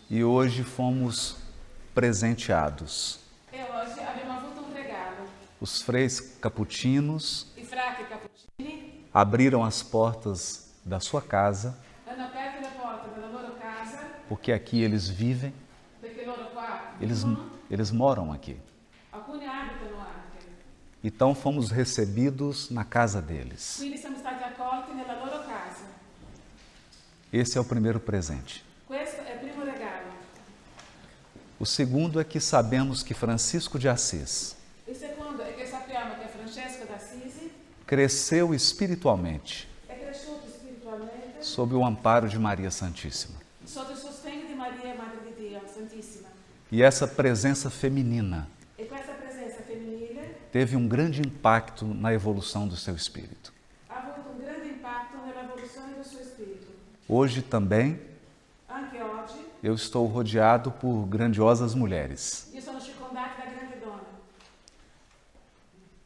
E hoje fomos presenteados. E oggi abbiamo avuto un regalo. Os freis caputinos I frati cappuccini abriram as portas da sua casa, hanno aperto le porte della loro casa porque aqui eles vivem, perché loro qua eles vivono, moram aqui. alcuni abitano anche. Então fomos recebidos na casa deles. Quindi siamo stati accolti nella loro casa. Esse é o primeiro presente. Questo è il primo regalo. O segundo é que sabemos que Francisco de Assis Il secondo è che sappiamo che Francesco d'Assisi cresceu espiritualmente è cresciuto spiritualmente sob o amparo de Maria Santíssima. sotto il sostegno di Maria, Madre di Dio, Santissima. E essa presença feminina E questa presenza femminile teve um grande impacto na evolução do seu espírito. ha avuto un grande impatto nell'evoluzione del suo spirito. Hoje também Anche oggi eu estou rodeado por grandiosas mulheres. io sono circondata da grandi donne.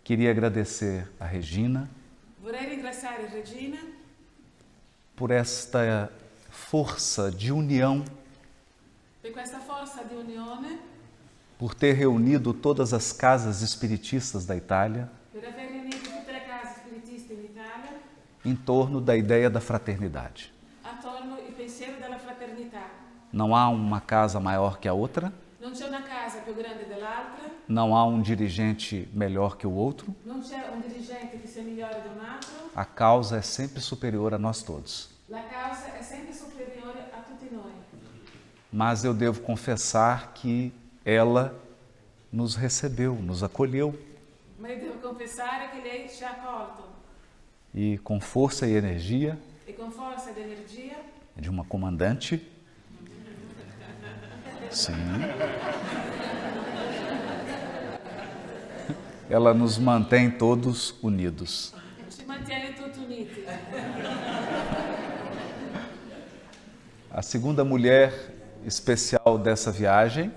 Queria agradecer a Regina Vorrei ringraziare Regina por esta força de união, per questa forza di unione, por ter reunido todas as casas espiritistas da Itália per aver riunito tutte le case spiritiste in Italia em torno da ideia da fraternidade. attorno al pensiero della fraternità. Não há uma casa maior que a outra, Non c'è una casa più grande dell'altra, não há um dirigente melhor que o outro. non c'è un dirigente che sia migliore di un altro, A causa é sempre superior a nós todos. la causa è sempre superiore a tutti noi. Mas eu devo confessar que ela nos recebeu, nos acolheu Ma io devo confessare che lei ci ha accolto e com força e energia e con forza ed energia de uma comandante. Sim. Ela nos mantém todos unidos. ci mantiene tutti uniti. A segunda mulher especial dessa viagem,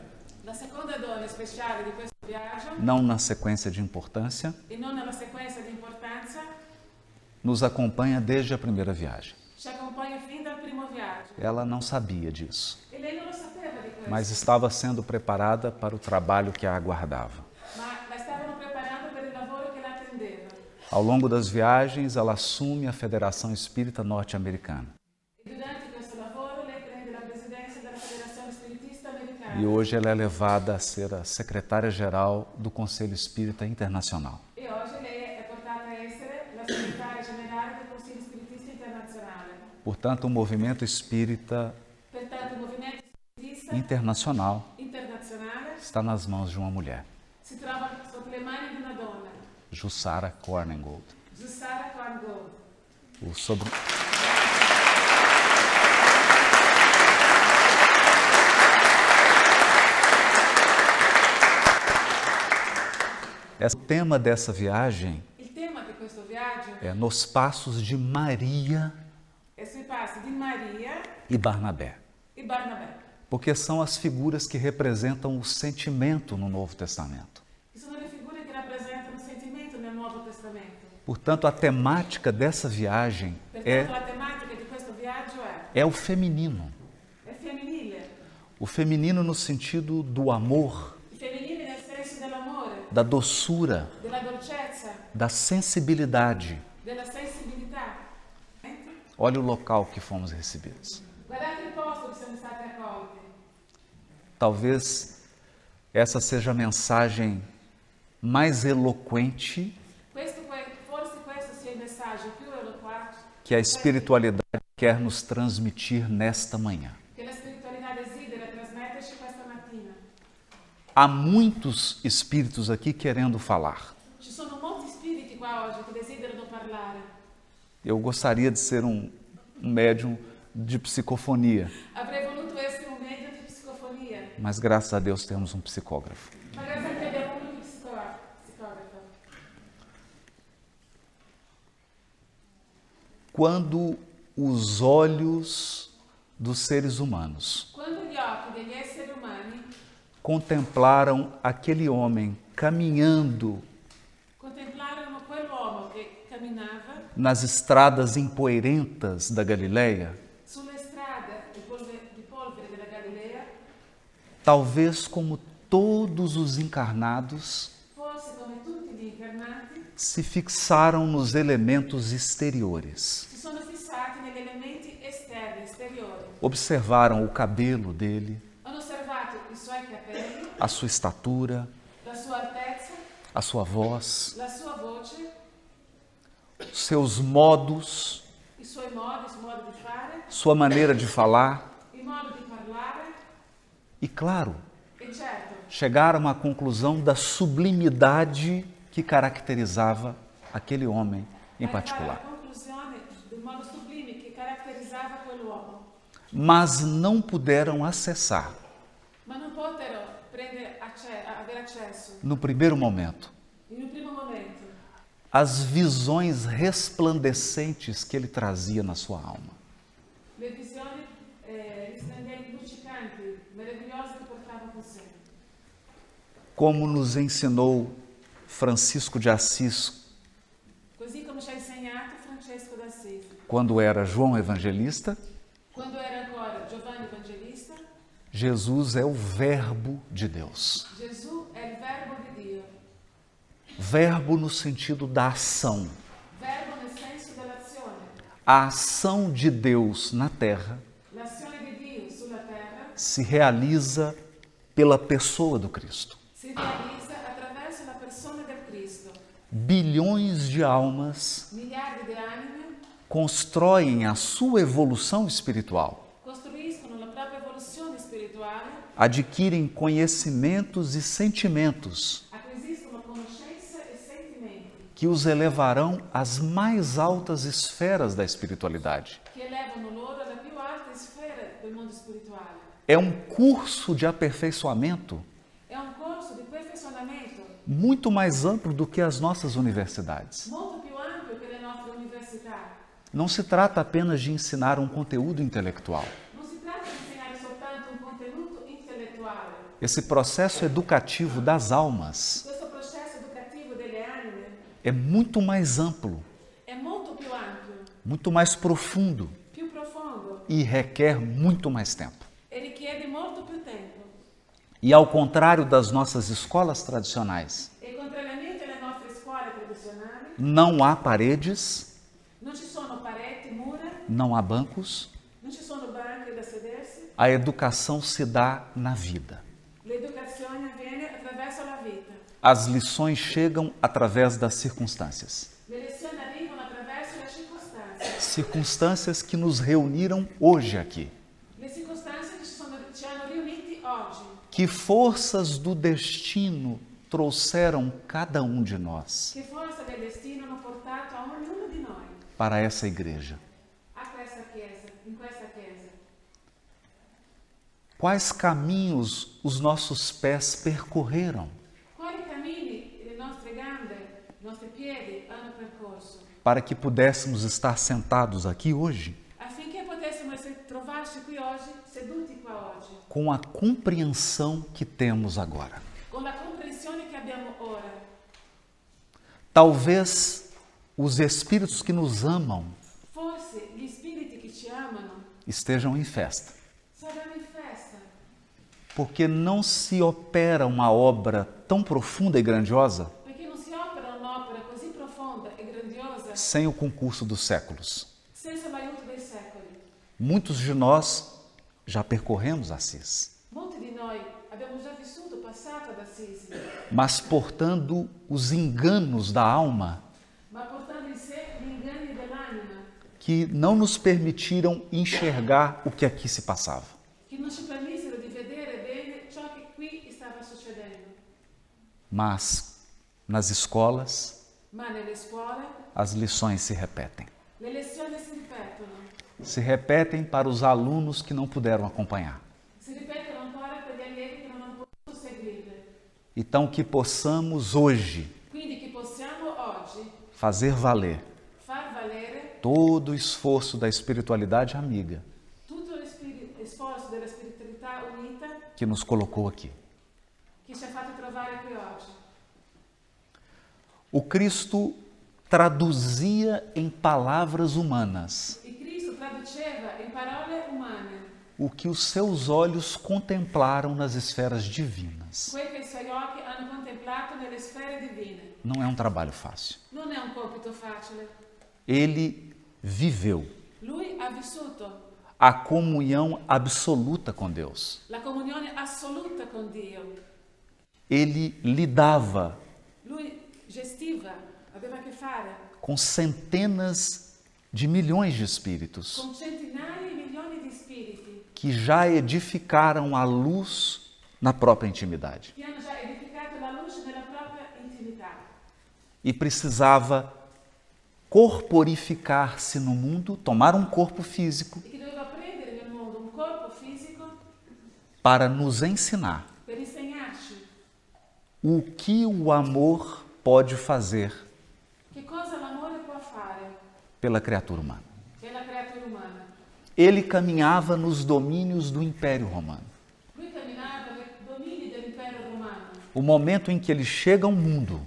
La seconda donna speciale di questo viaggio, não na sequência de importância, e non nella sequenza di importanza, nos acompanha desde a primeira viagem. ci accompagna fin dal primo viaggio. Ela não sabia disso, E lei non lo sapeva di questo, mas estava sendo preparada para o trabalho que a aguardava. ma la stavano preparando per il lavoro che la attendeva. Ao longo das viagens, ela assume a Federação Espírita Norte-Americana. E durante questo lavoro lei prende la presidenza della Federazione Spiritista Americana. E hoje ela é levada a ser a secretária-geral do Conselho Espírita Internacional. E oggi lei è portata a essere la segretaria generale del Consiglio Spiritista Internazionale. Portanto, o movimento espírita Pertanto, il movimento spiritista internacional internazionale está nas mãos de uma mulher, si trova sotto le mani di una donna, Jussara Korngold. Jussara Korngold. O sobre... O tema dessa viagem Il tema di questo viaggio é nos passos de Maria è sui passi di Maria e Barnabé, e Barnabé, porque são as figuras que representam o sentimento no Novo Testamento. che sono le figure che rappresentano il sentimento nel Nuovo Testamento. Portanto, a temática dessa viagem Pertanto, la tematica di questo viaggio è é o feminino. femminile. O feminino no sentido do amor, Il femminile nel senso dell'amore, da doçura, della dolcezza, da sensibilidade. della sensibilità. Olha o local que fomos recebidos. Guardate il posto che siamo stati accolti. Talvez essa seja a mensagem mais eloquente Forse questo sia il messaggio più eloquente que a espiritualidade quer nos transmitir nesta manhã. che la spiritualità desidera trasmetterci questa mattina. Há muitos espíritos aqui querendo falar. Ci sono molti spiriti qua oggi che desiderano parlare. Eu gostaria de ser um médium de psicofonia, Avrei voluto essere un medium di psicofonia, mas graças a Deus temos um psicógrafo. ma grazie a Dio abbiamo uno di psicografo. Quando os olhos dos seres humanos Quando gli occhi degli esseri umani contemplaram aquele homem caminhando contemplarono quell'uomo che camminava nas estradas empoeirentas da Galileia, sulle strade di polvere della Galilea, talvez como todos os encarnados, forse come tutti gli incarnati, se fixaram nos elementos exteriores. si sono fissati negli elementi esterni, esteriori. Observaram o cabelo dele, Hanno osservato i suoi capelli, a sua estatura, la sua altezza, a sua voz, la sua voce, seus modos, i suoi modi, il suo modo di fare, sua maneira de falar il modo di parlare e, claro, e certo, chegaram à conclusão da sublimidade que caracterizava aquele homem em arrivare alla particular. conclusione del modo sublime che caratterizzava quell'uomo. Mas não puderam acessar, Ma non potero avere accesso no primeiro momento, in un primo momento as visões resplandecentes que ele trazia na sua alma. le visioni risplendenti, luccicanti, meravigliose che portava con sé. Como nos ensinou Francisco de Assis Così come ci ha insegnato Francesco d'Assisi, quando era João Evangelista, quando era ancora Giovanni Evangelista, Jesus é o Verbo de Deus. Gesù è il verbo di Dio, Verbo no sentido da ação. verbo nel senso dell'azione, A ação de Deus na terra l'azione di Dio sulla terra se realiza pela pessoa do Cristo. si realizza attraverso la persona del Cristo. Bilhões de almas Miliardi di anime constroem a sua evolução espiritual, costruiscono la propria evoluzione spirituale, adquirem conhecimentos e sentimentos acquisiscono conoscenza e sentimenti que os elevarão às mais altas esferas da espiritualidade. che elevano loro alla più alta sfera del mondo spirituale. É um curso de aperfeiçoamento È un corso di perfezionamento muito mais amplo do que as nossas universidades. molto più ampio che le nostre università. Não se trata apenas de ensinar um conteúdo intelectual. Non si tratta di insegnare soltanto un contenuto intellettuale. Esse processo educativo das almas Questo processo educativo delle anime é muito mais amplo, è molto più ampio, muito mais profundo più profondo e requer muito mais tempo. e richiede molto più tempo. E ao contrário das nossas escolas tradicionais, E contrariamente alle nostre scuole tradizionali, não há paredes, non ci sono pareti, mura, não há bancos, non ci sono banchi da sedersi. a educação se dá na vida. L'educazione avviene attraverso la vita. As lições chegam através das circunstâncias. Le lezioni arrivano attraverso le circostanze. Circunstâncias que nos reuniram hoje aqui. Le circostanze che ci hanno riuniti oggi. Que forças do destino trouxeram cada um de nós Che forza del destino hanno portato a ognuno di noi para essa igreja? a questa chiesa, in questa chiesa. Quais caminhos os nossos pés percorreram Quali cammini le nostre gambe, i nostri piedi hanno percorso para que pudéssemos estar sentados aqui hoje affinché potessimo trovarci qui oggi, seduti qua oggi, com a compreensão que temos agora? con la comprensione che abbiamo ora. Talvez os espíritos que nos amam Forse gli spiriti che ci amano estejam em festa, saranno in festa, porque não se opera uma obra tão profunda e grandiosa perché non si opera un'opera così profonda e grandiosa sem o concurso dos séculos. senza l'aiuto dei secoli. Muitos de nós já percorremos Assis, Molti di noi abbiamo già vissuto, passato ad Assisi, mas portando os enganos da alma ma portando in sé gli inganni dell'anima que não nos permitiram enxergar o que aqui se passava. che non ci permisero di vedere bene ciò che qui stava succedendo. Mas nas escolas Ma nelle scuole as lições se repetem. le lezioni si ripetono. Se repetem para os alunos que não puderam acompanhar. Si ripetono ancora per gli allievi che non hanno potuto seguirle. Então que possamos hoje Quindi che possiamo oggi fazer valer far valere todo o esforço da espiritualidade amiga tutto sforzo della spiritualità unita que nos colocou aqui. che ci ha fatto trovare qui oggi. O Cristo traduzia em palavras humanas Il Cristo traduceva in parole umane o que os seus olhos contemplaram nas esferas divinas. quel che i suoi occhi hanno contemplato nelle sfere divine. Não é um trabalho fácil. Non è un compito facile. Ele viveu Lui ha vissuto a comunhão absoluta com Deus. la comunione assoluta con Dio. Ele lidava Lui gestiva, aveva a che fare com centenas de milhões de espíritos con centinaia e milioni di spiriti que já edificaram a luz na própria intimidade. che hanno già edificato la luce nella propria intimità E precisava corporificar-se no mundo, tomar um corpo físico e che doveva prendere nel mondo un corpo fisico para nos ensinar per insegnarci o que o amor pode fazer che cosa l'amore può fare pela criatura humana. per la creatura umana. Ele caminhava nos domínios do Império Romano. Lui camminava nei domini dell'impero romano. O momento em que ele chega ao mundo,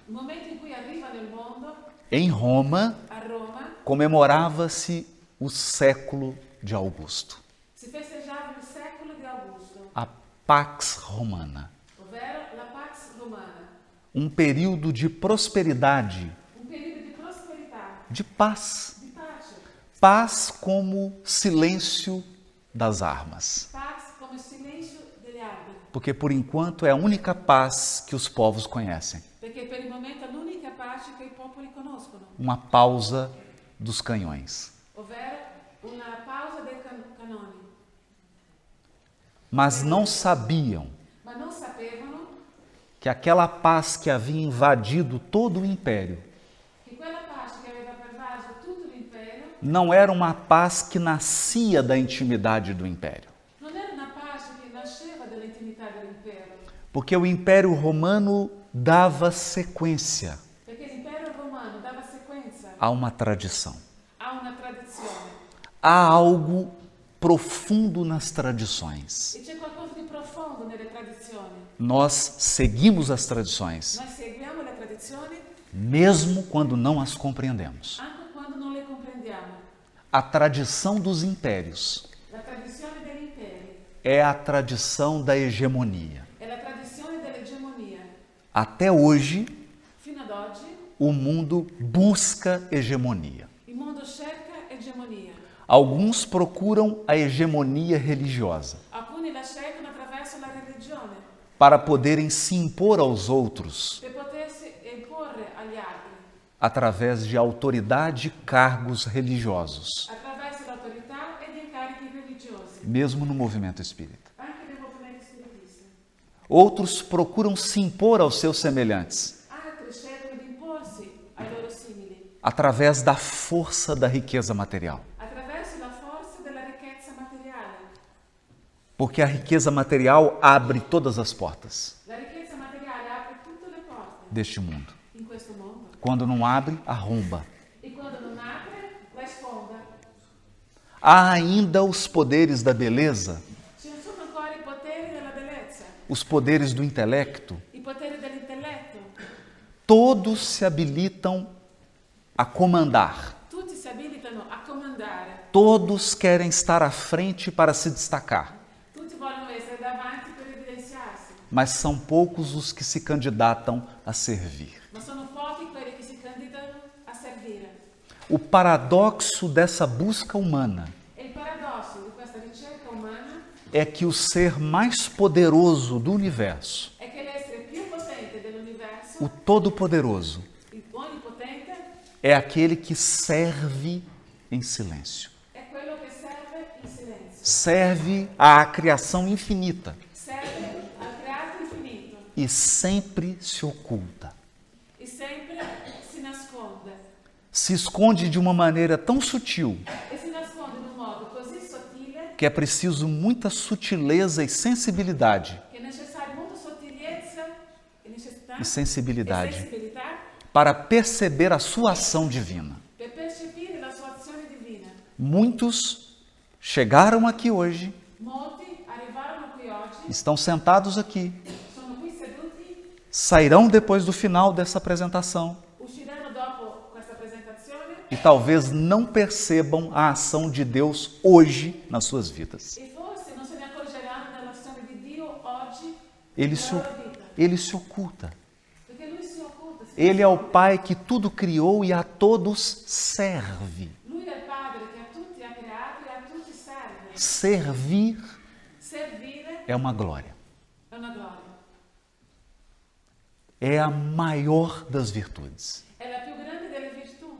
Il momento in cui arriva nel mondo, em Roma, a Roma, comemorava-se o século de Augusto, si festeggiava il secolo di Augusto, a Pax Romana, ovvero la Pax Romana, um período de prosperidade, un periodo di prosperità, de paz. di pace. Paz como silêncio das armas. Pax come silenzio degli alberi, Porque por enquanto é a única paz que os povos conhecem. perché per il momento è l'unica pace che i popoli conoscono, Uma pausa dos canhões. ovvero una pausa dei canoni. Mas não sabiam Ma non sapevano que aquela paz que havia invadido todo o império che quella pace che aveva pervaso tutto l'impero não era uma paz que nascia da intimidade do império. non era una pace che nasceva dall'intimità dell'impero, Porque o Império Romano dava sequência perché l'impero romano dava sequenza a uma tradição. a una tradizione. Há algo profundo nas tradições. E c'è qualcosa di profondo nelle tradizioni. Nós seguimos as tradições, Noi seguiamo le tradizioni mesmo quando não as compreendemos. anche quando non le comprendiamo. A tradição dos impérios La tradizione degli imperi é a tradição da hegemonia. è la tradizione dell'egemonia. Até hoje, Fino ad oggi o mundo busca hegemonia. il mondo cerca egemonia. Alguns procuram a hegemonia religiosa Alcuni la cercano attraverso la religione para poderem se impor aos outros per potersi imporre agli altri, através de autoridade e cargos religiosos, attraverso l'autorità e gli incarichi religiosi, mesmo no movimento espírita. anche nel movimento spiritista. Outros procuram se impor aos seus semelhantes Altri cercano di imporsi ai loro simili através da força da riqueza material. attraverso la forza della ricchezza materiale. Porque a riqueza material abre todas as portas La ricchezza materiale apre tutte le porte deste mundo. in questo mondo Quando não abre, arromba. e quando non apre la sfonda. Há ainda os poderes da beleza, Ci sono ancora i poteri della bellezza, os poderes do intelecto. i poteri dell'intelletto. Todos se habilitam a comandar. Tutti si abilitano a comandare, Todos querem estar à frente para se destacar. tutti vogliono essere davanti per evidenziarsi, Mas são poucos os que se candidatam a servir. ma sono pochi quelli che si candidano a servire. O paradoxo dessa busca humana E il paradosso di questa ricerca umana é que o ser mais poderoso do universo, è che l'essere più potente dell'universo, o Todo-Poderoso, il onnipotente, é aquele que serve em silêncio. è quello che serve in silenzio, Serve à criação infinita serve al creato infinito e sempre se oculta. e sempre si nasconde. Se esconde de uma maneira tão sutil E si nasconde in un modo così sottile que é preciso muita sutileza e sensibilidade che è necessaria molta sottigliezza e necessità e sensibilidade sensibilità para perceber a sua ação divina. per percepire la sua azione divina. Muitos chegaram aqui hoje, Molti arrivarono qui oggi, estão sentados aqui, sono qui seduti, sairão depois do final dessa apresentação usciranno dopo questa presentazione e talvez não percebam a ação de Deus hoje nas suas vidas. e forse oggi ele nella loro vita. ele se oculta. Perché Lui si occulta. Ele é o Pai que tudo criou e a todos serve. Lui è il Padre che a tutti ha creato e a tutti serve. Servir Servire é uma glória. è una gloria. É a maior das virtudes. È la più grande delle virtù.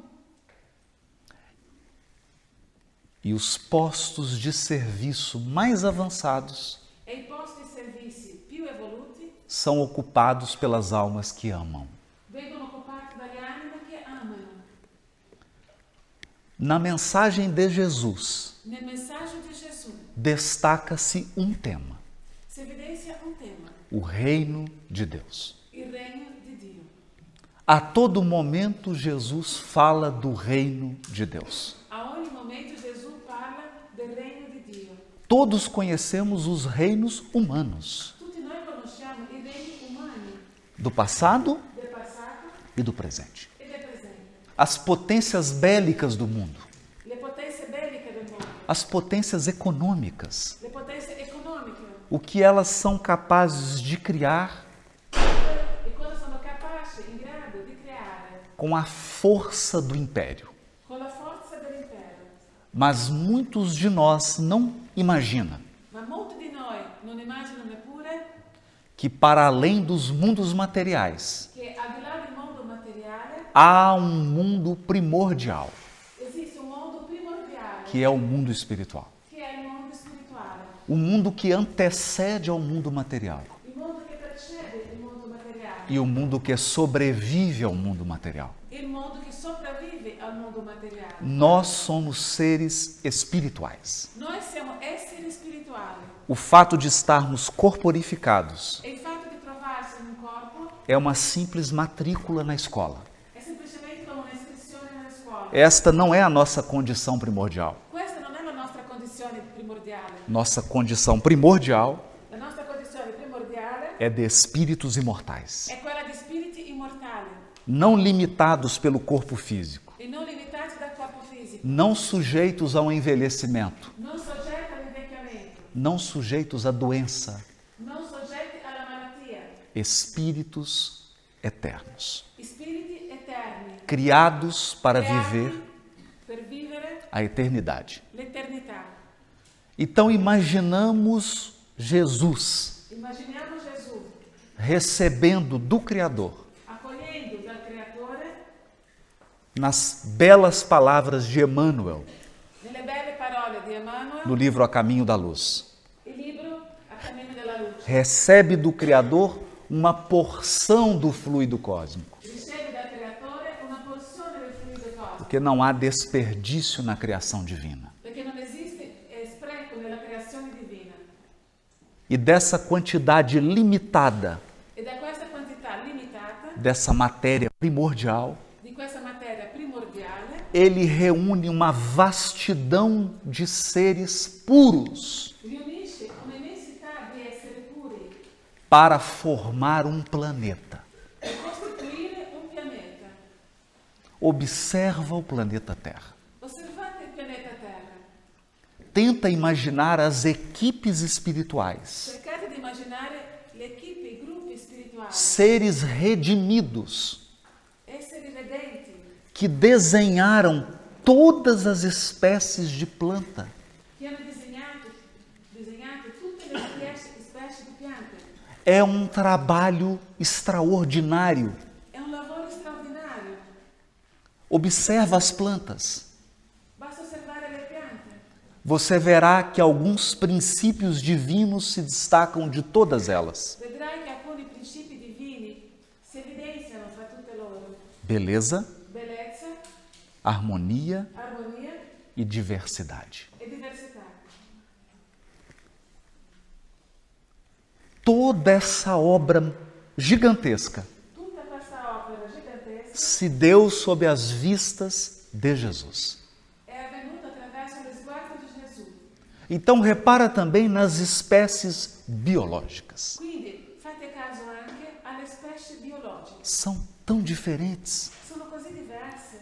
E os postos de serviço mais avançados E i posti e servizi più evoluti são ocupados pelas almas que amam. vengono occupati dalle anime che amano. Na mensagem de Jesus, Nel messaggio di Gesù destaca-se um tema: si evidenzia un tema, o reino de Deus. il regno di Dio. A todo momento, Jesus fala do reino de Deus. A ogni momento Gesù parla del regno di Dio. Todos conhecemos os reinos humanos, Tutti noi conosciamo i regni umani do passado del passato e do presente. e del presente, As potências bélicas do mundo, le potenze belliche del mondo, as potências econômicas, le potenze economiche o que elas são capazes de criar e cosa sono capaci, in grado di creare com a força do império. con la forza dell'impero. Mas muitos de nós não imaginam Ma molti di noi non immaginano neppure que para além dos mundos materiais che al di là del mondo materiale há um mundo primordial, esiste un mondo primordiale que é o mundo espiritual. che è il mondo spirituale, O mundo que antecede ao mundo material il mondo che precede il mondo materiale, e o mundo que sobrevive ao mundo material. il mondo che sopravvive al mondo materiale. Nós somos seres espirituais. Noi siamo esseri spirituali O fato de estarmos corporificados e il fatto di trovarsi in un corpo é uma simples matrícula na escola. è semplicemente come un'iscrizione nella scuola. Esta não é a nossa condição primordial. Questa non è la nostra condizione primordiale. Nossa condição primordial La nostra condizione primordiale é de espíritos imortais, è quella di spiriti immortali não limitados pelo corpo físico, e non limitati dal corpo fisico, não sujeitos ao envelhecimento, non soggetti all'invecchiamento, não sujeitos à doença, non soggetti alla malattia, espíritos eternos, spiriti eterni, criados para creati viver per vivere a eternidade. l'eternità. Então imaginamos Jesus Immaginiamo Gesù recebendo do Criador, accogliendo dal Creatore nas belas palavras de Emmanuel, nelle belle parole di Emmanuel, no livro A Caminho da Luz. il libro A Cammino della Luce. Recebe do Criador uma porção do fluido cósmico, Riceve dal Creatore una porzione del fluido cosmico, porque não há desperdício na criação divina. perché non esiste spreco nella creazione divina. E dessa quantidade limitada, E da questa quantità limitata, dessa matéria primordial, di questa materia primordiale, ele reúne uma vastidão de seres puros riunisce un'immensità di esseri puri para formar um planeta. per costituire un pianeta. Observa o planeta Terra. Osservate il pianeta Terra. Tenta imaginar as equipes espirituais, Cercate di immaginare le equipe, i gruppi spirituali, seres redimidos esseri redenti, que desenharam todas as espécies de planta, che hanno disegnato tutte le specie di piante. é um trabalho extraordinário. È un lavoro straordinario. Observa as plantas. Basta osservare le piante. Você verá que alguns princípios divinos se destacam de todas elas. Vedrai che alcuni principi divini si evidenziano fra tutte loro. Beleza, Bellezza, harmonia armonia e diversidade. e diversità. Toda essa obra gigantesca Tutta questa opera gigantesca se deu sob as vistas de Jesus. è avvenuta attraverso lo sguardo di Gesù. Então repara também nas espécies biológicas. Quindi fate caso anche alle specie biologiche. São tão diferentes, Sono così diverse,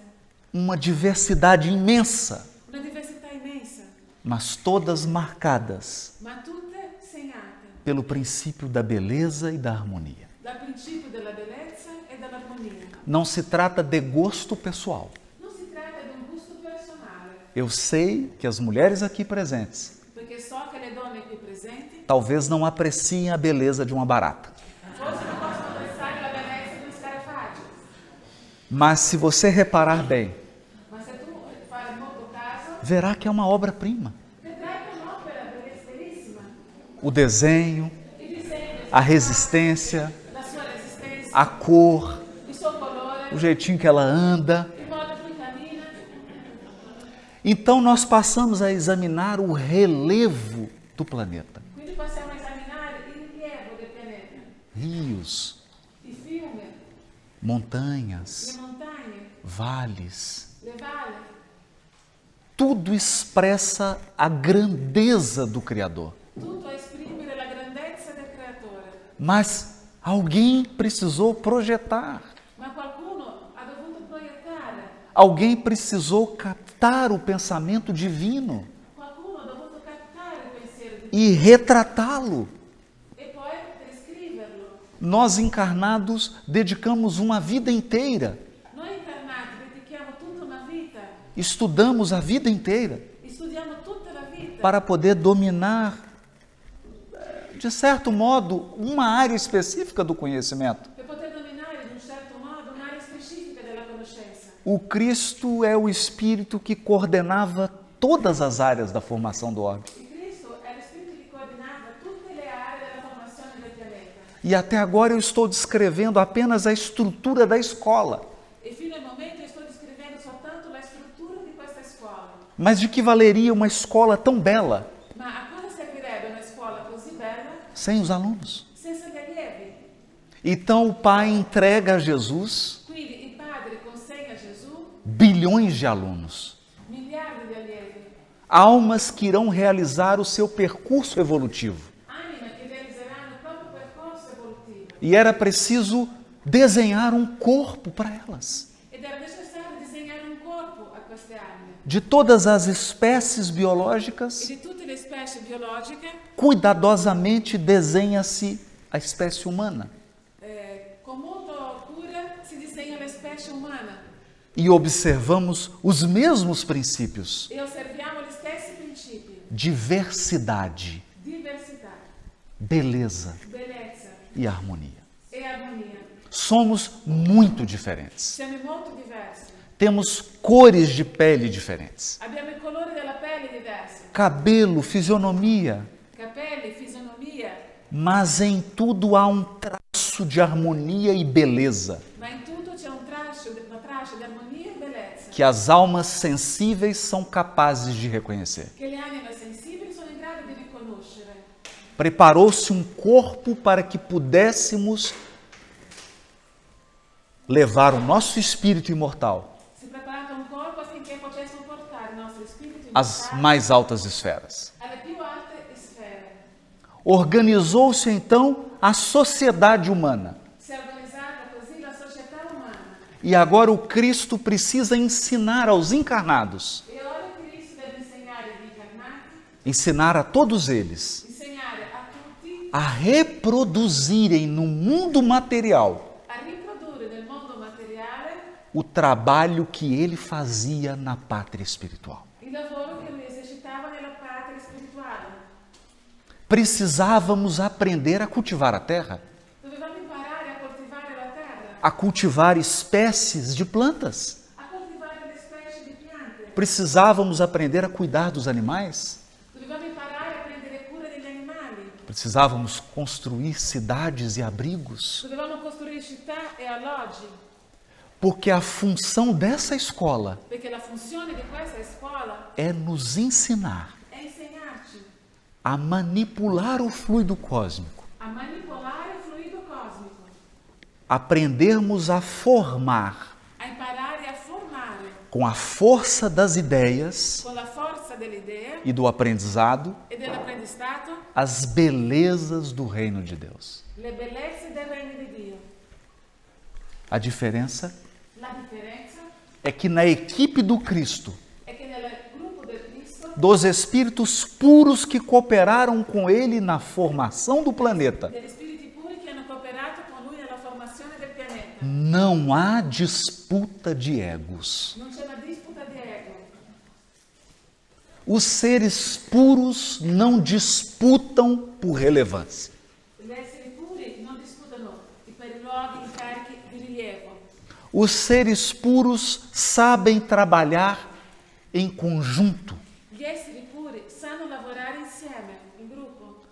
uma diversidade imensa, una diversità immensa, mas todas marcadas ma tutte segnate pelo princípio da beleza e da harmonia. dal principio della bellezza e dell'armonia. Não se trata de gosto pessoal. Non si tratta di un gusto personale, Eu sei que as mulheres aqui presentes perché so che le donne qui presenti talvez não apreciem a beleza de uma barata. forse non possono apprezzare la bellezza di un scarafaggio, Mas se você reparar bem, ma se tu fai molto caso, verá que é uma obra-prima. vedrai che è un'opera bellissima. O desenho, Il disegno, a resistência, la sua resistenza, a cor, il suo colore, o jeitinho que ela anda. il modo in cui cammina. Então nós passamos a examinar o relevo do planeta. Quindi possiamo esaminare il rilievo del pianeta, Rios, i fiumi, montanhas, le montagne, vales. le valli. Tudo expressa a grandeza do Criador. Tutto a esprimere la grandezza del creatore. Mas alguém precisou projetar. Ma qualcuno ha dovuto proiettare, Alguém precisou captar o pensamento divino qualcuno ha dovuto captare il pensiero di e retratá-lo. e poi descriverlo. Nós encarnados dedicamos uma vida inteira, Noi incarnati dedichiamo tutta una vita, estudamos a vida inteira studiamo tutta la vita para poder dominar, de certo modo, uma área específica do conhecimento. per poter dominare in un certo modo un'area specifica della conoscenza. O Cristo é o Espírito que coordenava todas as áreas da formação do orbe. Il Cristo è lo spirito che coordinava tutte le aree della formazione del pianeta. E até agora eu estou descrevendo apenas a estrutura da escola. E fino al momento io sto descrivendo soltanto la struttura di questa scuola. Mas de que valeria uma escola tão bela Ma a cosa servirebbe una scuola così bella sem os alunos? senza gli allievi? Então o Pai entrega a Jesus Quindi il padre consegna a Gesù bilhões de alunos, miliardi di allievi, almas que irão realizar o seu percurso evolutivo. anime che realizzeranno il proprio percorso evolutivo. E era preciso desenhar um corpo para elas. Ed era necessario disegnare un corpo a queste anime. De todas as espécies E biológicas, di tutte le specie biologiche, cuidadosamente desenha-se a espécie humana. con molta cura si disegna la specie umana E observamos os mesmos princípios: e osserviamo gli stessi principi: diversidade, diversità, beleza bellezza e harmonia. e armonia. Somos muito diferentes. Siamo molto diversi, Temos cores de pele diferentes, abbiamo i colori della pelle diversi, cabelo, fisionomia, capelli, fisionomia, mas em tudo há um traço de harmonia e beleza ma in tutto c'è una traccia di armonia e bellezza que as almas sensíveis são capazes de reconhecer. che le anime sensibili sono in grado di riconoscere. Preparou-se um corpo para que pudéssemos levar o nosso espírito imortal Si è preparato un corpo affinché potessimo portare il nostro spirito às immortale mais altas esferas. alle più alte sfere. Organizou-se então a sociedade humana. Si è organizzata così la società umana. E agora o Cristo precisa ensinar aos encarnados, E ora Cristo deve insegnare agli incarnati, ensinar a todos eles insegnare a tutti a reproduzirem no mundo material a riprodurre nel mondo materiale o trabalho que ele fazia na pátria espiritual. il lavoro che lui esercitava nella patria spirituale. Precisávamos aprender a cultivar a terra, Dovevamo imparare a coltivare la terra, a cultivar espécies de plantas. a coltivare le specie di piante. Precisávamos aprender a cuidar dos animais. Dovevamo imparare a prendere cura degli animali. Precisávamos construir cidades e abrigos. Dovevamo costruire città e alloggi, Porque a função dessa escola perché la funzione di questa scuola é nos ensinar è insegnarci a manipular o fluido cósmico, a manipolare il fluido cosmico, aprendermos a formar a imparare a formare com a força das ideias con la forza dell'idea e do aprendizado e dell'apprendistato as belezas do reino de Deus. le bellezze del regno di Dio. A diferença La differenza é que na equipe do Cristo è che nel gruppo del Cristo dos espíritos puros que cooperaram com ele na formação do planeta. degli spiriti puri che hanno cooperato con lui nella formazione del pianeta. Não há disputa de egos. Non c'è una disputa di ego. Os seres puros não disputam por relevância. Gli esseri puri non disputano per i luoghi, i carichi di rilievo. Os seres puros sabem trabalhar em conjunto. Gli esseri puri sanno lavorare insieme, in gruppo.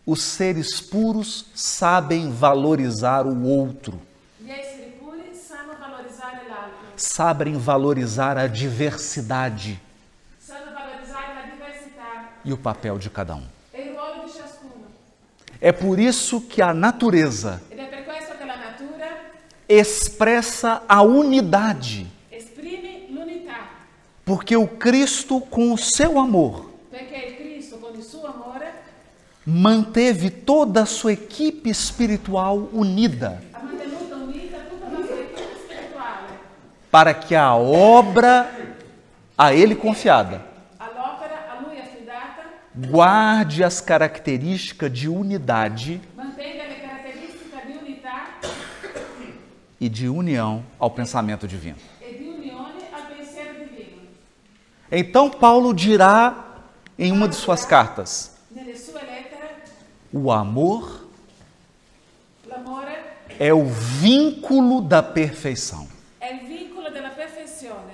Os seres puros sabem valorizar o outro, Gli esseri puri sanno valorizzare l'altro, sabem valorizar a diversidade sanno valorizzare la diversità e o papel de cada um. e il ruolo di ciascuno. É por isso que a natureza Ed è per questo che la natura expressa a unidade, esprime l'unità, porque o Cristo, com o seu amor, perché il Cristo con il suo amore manteve toda a sua equipe espiritual unida, ha mantenuto unita tutta la sua equipe spirituale para que a obra a ele confiada all'opera a lui affidata guarde as características de unidade mantenga le caratteristiche di unità e de união ao pensamento divino. e di unione al pensiero divino. Então Paulo dirá em uma de suas cartas: Nelle sue lettere o amor l'amore é o vínculo da perfeição. è il vincolo della perfezione.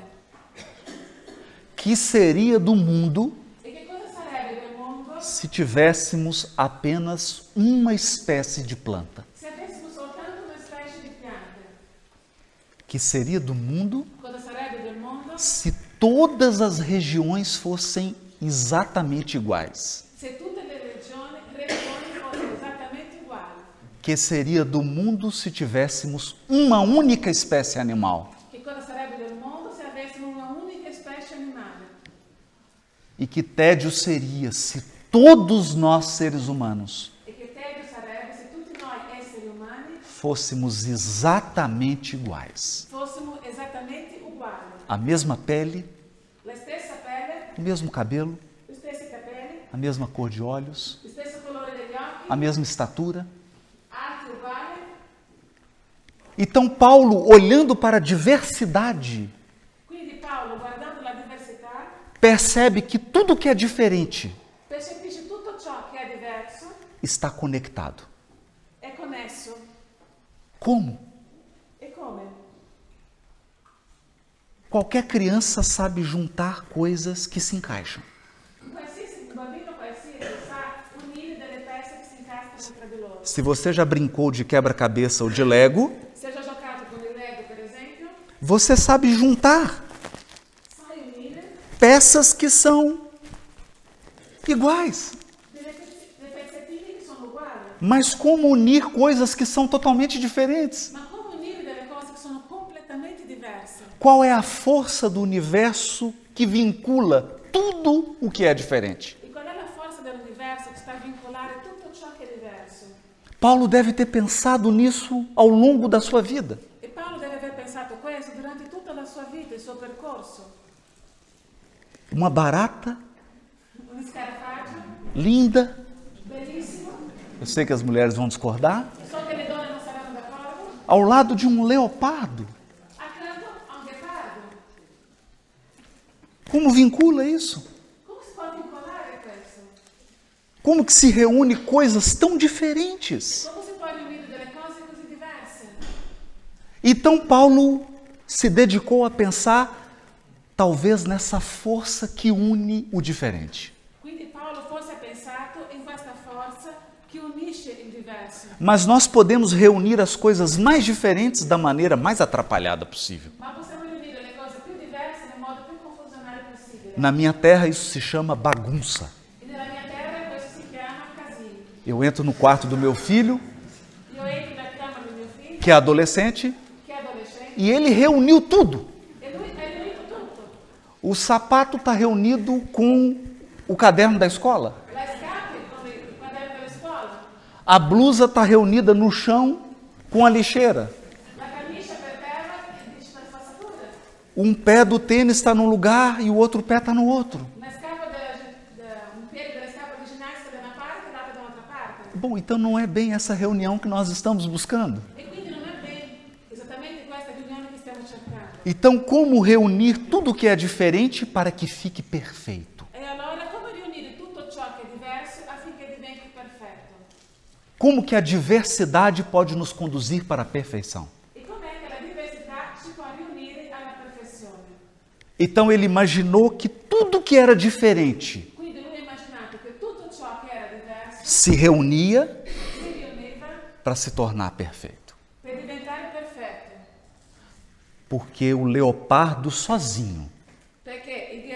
Que seria do mundo E che cosa sarebbe del mondo se tivéssemos apenas uma espécie de planta? se avessimo soltanto una specie di piante? Que seria do mundo Cosa sarebbe del mondo se todas as regiões fossem exatamente iguais? se tutte le regioni fossero esattamente uguali? Que seria do mundo se tivéssemos uma única espécie animal? Che cosa sarebbe del mondo se avessimo una unica specie animale? E que tédio seria se todos nós, seres humanos, E che tedio sarebbe se tutti noi esseri umani fôssemos exatamente iguais? fossimo esattamente uguali? A mesma pele, La stessa pelle, o mesmo cabelo, gli stessi capelli, a mesma cor de olhos, lo stesso colore degli occhi, a mesma estatura. alti uguali. Então Paulo, olhando para a diversidade, Quindi Paolo, guardando la diversità, percebe que tudo que é diferente percepisce tutto ciò che è diverso, está conectado. è connesso. Como? E come? Qualquer criança sabe juntar coisas que se encaixam. Un bambino qualsiasi sa unire delle pezze che si incastrano tra di loro. Se você já brincou de quebra-cabeça ou de Lego, Se hai già giocato con il Lego, per esempio, você sabe juntar sai unire peças que são iguais. dei pezzettini che sono uguali. Mas como unir coisas que são totalmente diferentes? Ma come unire delle cose che sono completamente diverse? Qual é a força do universo que vincula tudo o que é diferente? E qual è la forza dell'universo che sta a vincolare tutto ciò che è diverso? Paulo deve ter pensado nisso ao longo da sua vida. E Paolo deve aver pensato questo durante tutta la sua vita, il suo percorso. Uma barata Un scarafaggio, linda. bellissimo. Eu sei que as mulheres vão discordar. So che le donne non saranno d'accordo. Ao lado de um leopardo. Accanto a un ghepardo. Como vincula isso? Come si può vincolare questo? Como que se reúne coisas tão diferentes? Come si può riunire delle cose così diverse? Então Paulo se dedicou a pensar talvez nessa força que une o diferente. Quindi Paolo forse ha pensato in questa forza che unisce il diverso. Mas nós podemos reunir as coisas mais diferentes da maneira mais atrapalhada possível. Ma possiamo riunire le cose più diverse nel modo più confusionale possibile. Na minha terra isso se chama bagunça. E nella mia terra questo si chiama casino. Eu entro no quarto do meu filho, Io entro nella camera del mio figlio, que é adolescente, che è adolescente, e ele reuniu tudo. e lui ha riunito tutto. O sapato está reunido com o caderno da escola. La scarpe con il quaderno della scuola, A blusa está reunida no chão com a lixeira. la camicia per terra e dice spazzatura. Um pé do tênis está num lugar e o outro pé está no outro. Una scarpa della Bom, então não é bem essa reunião que nós estamos buscando. E quindi non è bene esattamente questa riunione che stiamo cercando. Então, como reunir tudo que é diferente para que fique perfeito? E allora come riunire tutto ciò che è diverso affinché diventi perfetto? Como que a diversidade pode nos conduzir para a perfeição? E com'è che la diversità ci può riunire alla perfezione? Então ele imaginou que tudo que era diferente Quindi lui ha immaginato che tutto ciò che era diverso se reunia si riuniva para se tornar perfeito. per diventare perfetto. Porque o leopardo sozinho Perché il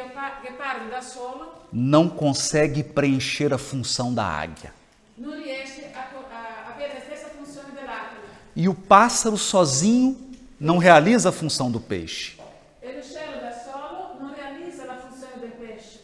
ghepardo da solo não consegue preencher a função da águia. non riesce a avere la stessa funzione dell'aquila. E o pássaro sozinho não realiza a função do peixe. E l'uccello da solo non realizza la funzione del pesce.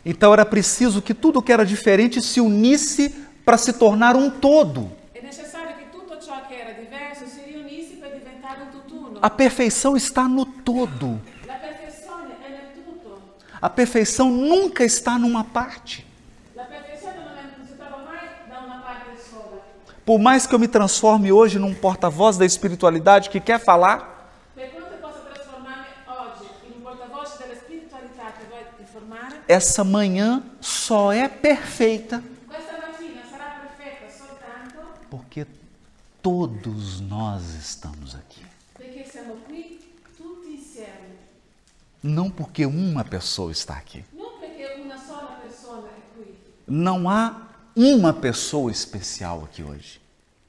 Então era preciso que tudo que era diferente se unisse para se tornar um todo. È necessario che tutto ciò che era diverso si riunisse per diventare un tutt'uno. A perfeição está no todo. La perfezione è nel tutto. A perfeição nunca está numa parte. La perfezione non si trova mai da una parte sola. Por mais que eu me transforme hoje num porta-voz da espiritualidade que quer falar, Per quanto possa trasformarmi oggi in un portavoce della spiritualità che vuoi informare, essa manhã só é perfeita questa mattina sarà perfetta soltanto porque todos nós estamos aqui. perché siamo qui tutti insieme. Não porque uma pessoa está aqui. Non perché una sola persona è qui. Não há uma pessoa especial aqui hoje.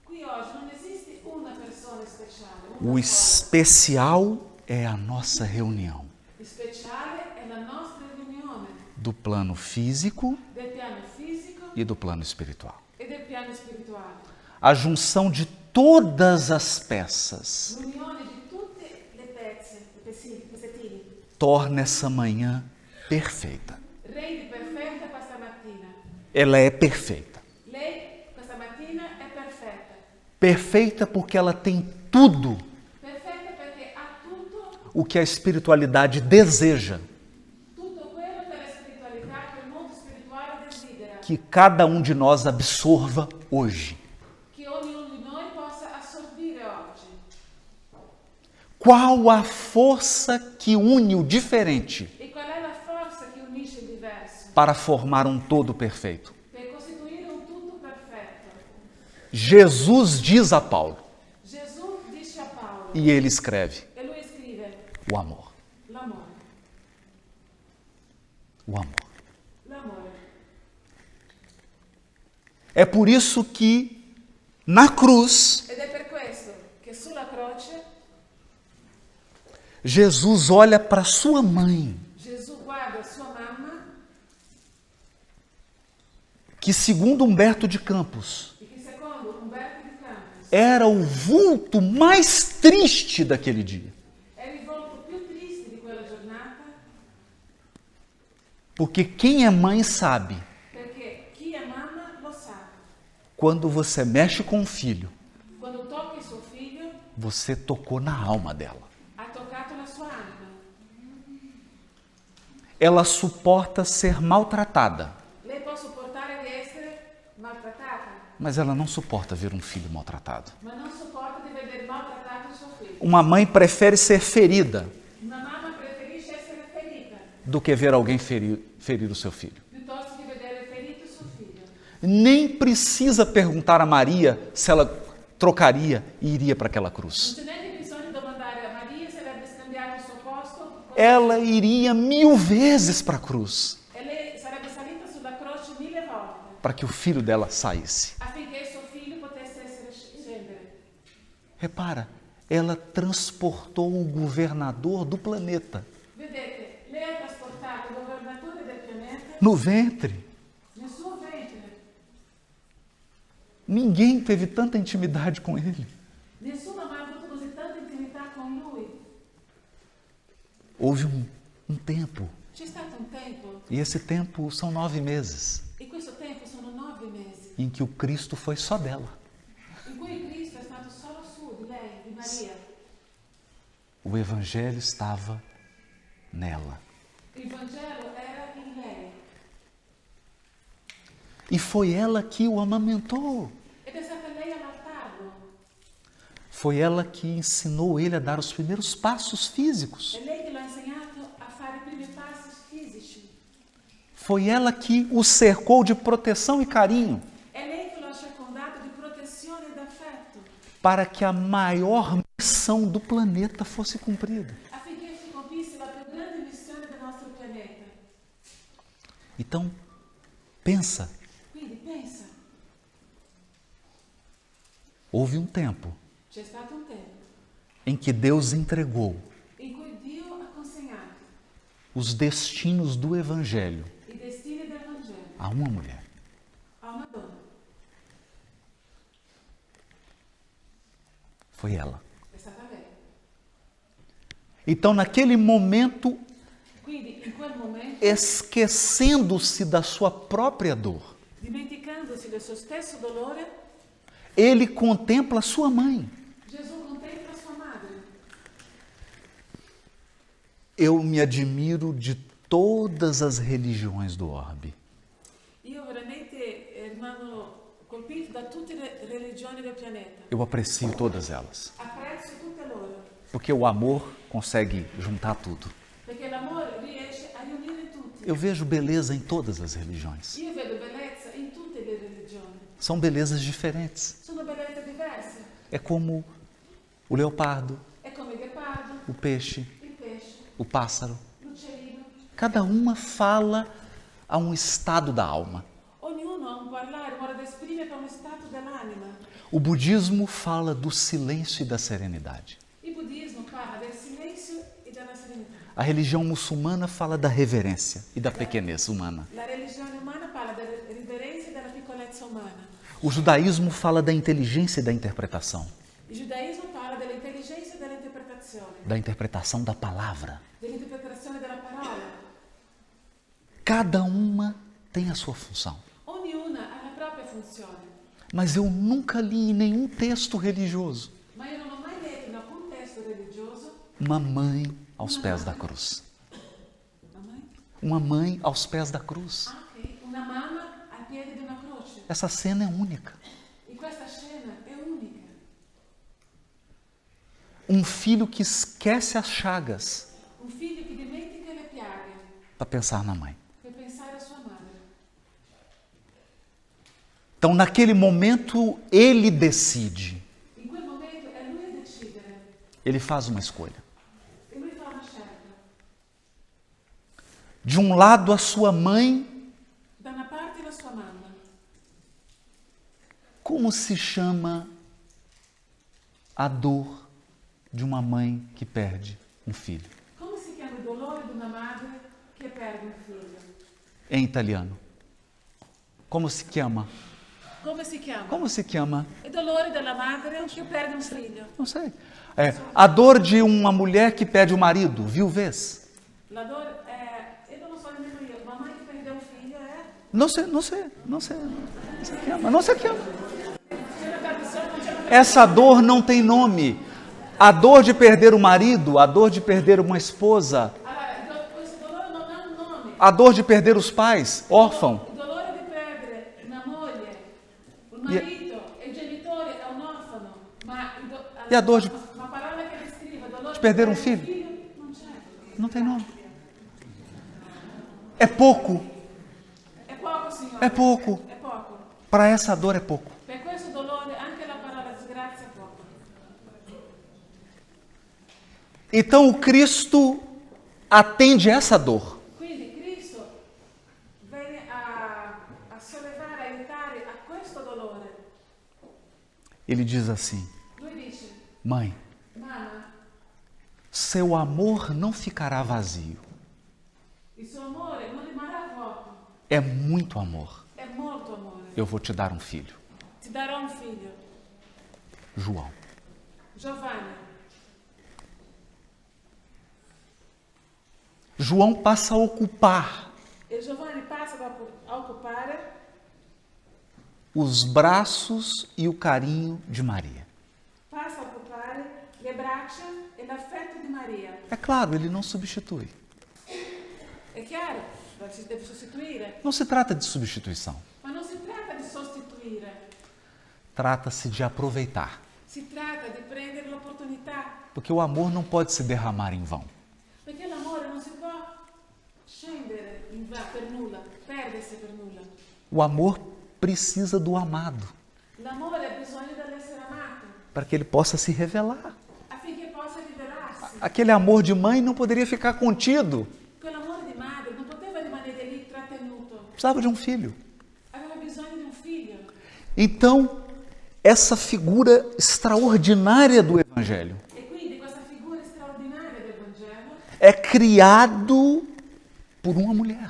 Qui oggi non esiste una persona speciale. O Una sola. especial é a nossa reunião Il speciale è la nostra riunione do plano físico del piano fisico e do plano espiritual. e del piano spirituale. A junção de todas as peças L'unione di tutte le pezzettini, torna essa manhã perfeita. rende perfetta questa mattina. Ela é perfeita. Lei questa mattina è perfetta. Perfeita porque ela tem tudo Perfetta perché ha tutto, o que a espiritualidade deseja tutto quello che la spiritualità, che il mondo spirituale desidera. que cada um de nós absorva hoje. Che ognuno di noi possa assorbire oggi. Qual a força que une o diferente E qual è la forza che unisce il diverso para formar um todo perfeito? per costituire un tutto perfetto? Jesus diz a Paulo, Gesù dice a Paolo, e ele escreve, e lui scrive, o amor. l'amore, O amor. l'amore. É por isso que na cruz Ed è per questo che sulla croce Jesus olha para sua mãe, Gesù guarda sua mamma, que segundo Humberto de Campos e che secondo Umberto di Campos era o vulto mais triste daquele dia. è il volto più triste di quella giornata, Porque quem é mãe sabe, perché chi è mamma lo sa. quando você mexe com o filho, Quando tocca il suo figlio, você tocou na alma dela. ha toccato la sua anima. Ela suporta ser maltratada, Lei può sopportare di essere maltrattata, mas ela não suporta ver um filho maltratado. ma non sopporta di vedere maltrattato il suo figlio. Uma mãe prefere ser ferida Una mamma preferisce essere ferita do que ver alguém ferir o seu filho. piuttosto che vedere ferito il suo figlio. Nem precisa perguntar a Maria se ela trocaria e iria para aquela Non cruz. c'è neanche bisogno di domandare a Maria se avrebbe scambiato il suo posto Ela iria 1000 vezes para a cruz e lei sarebbe salita sulla croce 1000 volte para que o filho dela saísse. affinché il suo figlio potesse essere scendere. Repara, ela transportou o governador do planeta Vedete, lei ha trasportato il governatore del pianeta no ventre. nel suo ventre. Ninguém teve tanta intimidade com ele. Nessuno ha mai avuto così tanta intimità con lui. Houve um tempo, C'è stato un tempo, e esse tempo são 9 meses, e questo tempo sono 9 mesi, em que o Cristo foi só dela. in cui Cristo è stato solo su di lei, di Maria. O Evangelho estava nela. Il Vangelo era in lei. E foi ela que o amamentou. ed è stata lei a lattarlo. Foi ela que ensinou ele a dar os primeiros passos físicos. È lei che lo ha insegnato a fare i primi passi fisici. Foi ela que o cercou de proteção e carinho, È lei che lo ha circondato di protezione ed affetto, para que a maior missão do planeta fosse cumprida. affinché si compisse la più grande missione del nostro pianeta. Então, pensa, Quindi pensa, houve um tempo c'è stato un tempo em que Deus entregou in cui Dio ha consegnato os destinos do Evangelho i destini del Vangelo a uma mulher. a una donna. Foi ela. È stata lei. Então, naquele momento, Quindi in quel momento, esquecendo-se da sua própria dor, dimenticandosi del suo stesso dolore, ele contempla sua mãe. Gesù contempla sua madre. Eu me admiro de todas as religiões do orbe. Io veramente rimango colpito da tutte le religioni del pianeta. Eu aprecio todas elas, Apprezzo tutte loro, porque o amor consegue juntar tudo. perché l'amore riesce a riunire tutti. Eu vejo beleza em todas as religiões. Io vedo bellezza in tutte le religioni. São belezas diferentes. Sono bellezze diverse. É como o leopardo, È come il ghepardo, o peixe, il pesce, o pássaro. l'uccellino. Cada uma fala a um estado da alma. Ognuno ha un parlare, modo di esprimere come stato dell'anima. O budismo fala do silêncio e da serenidade. Il buddismo parla del silenzio e della serenità. A religião muçulmana fala da reverência e da pequenez humana. La religione umana parla della riverenza e della piccolezza umana. O judaísmo fala da inteligência e da interpretação, Il giudaismo parla dell'intelligenza e dell'interpretazione, da interpretação da palavra. dell'interpretazione della parola. Cada uma tem a sua função. Ognuna ha la propria funzione, Mas eu nunca li em nenhum texto religioso ma io non ho mai letto in alcun testo religioso uma mãe aos pés da cruz. Uma mãe aos pés da cruz. una mamma al piede di una croce. Essa cena é única. E questa scena è unica. Um filho que esquece as chagas Un figlio che dimentica le piaghe para pensar na mãe. per pensare a sua madre. Então, naquele momento, ele decide. In quel momento è lui a decidere Ele faz uma escolha. e lui fa una scelta. De um lado, a sua mãe. Da una parte la sua mamma. Como se chama a dor de uma mãe que perde um filho? Come si chiama il dolore di una madre che perde un figlio? Em italiano. Como se chiama? Come si chiama? Como se chiama? Il dolore della madre che perde un figlio. Não sei. A dor de uma mulher que perde o marido, viuvez. La dor io non lo so nemmeno io, mamma che perde un figlio è... Não sei. Não se chiama. Não se chiama. C'è una traduzione, non c'è una... Essa dor não tem nome. A dor de perder o marido, a dor de perder uma esposa, Allora, questo dolore non ha un nome. a dor de perder os pais, órfão. Il dolore di perdere una moglie, un marito e il genitore è un orfano, ma E a dor de la parola che descrive il dolore perder um di filho? non c'è. Não tem nome. É pouco. È poco, signore. É pouco. È poco. Para essa dor é pouco. Per questo dolore anche la parola disgrazia è poco. Então o Cristo atende essa dor. Quindi Cristo viene a sollevare, a aiutare a questo dolore. Ele diz assim: Lui dice, mãe, mamma, seu amor não ficará vazio. il suo amore non rimarrà vuoto, É muito amor. è molto amore. Eu vou te dar um filho. Ti darò un figlio, João. Giovanni. João passa a ocupar E Giovanni passa a occupare os braços e o carinho de Maria. passa a occupare le braccia e l'affetto di Maria. É claro, ele não substitui. È chiaro, si deve sostituire, Não se trata de substituição. ma non si usufruire. Trata-se de aproveitar. Si tratta di prendere l'opportunità, Porque o amor não pode se derramar em vão. perché l'amore non si può scendere per nulla, perdersi per nulla. O amor precisa do amado L'amore ha bisogno dell'essere amato para que ele possa se revelar. affinché possa rivelarsi. Aquele amor de mãe não poderia ficar contido. Quell'amore di madre non poteva rimanere lì trattenuto, Precisava de um filho. aveva bisogno di un figlio. Então, essa figura extraordinária do Evangelho E quindi questa figura straordinaria del Vangelo é criado por uma mulher.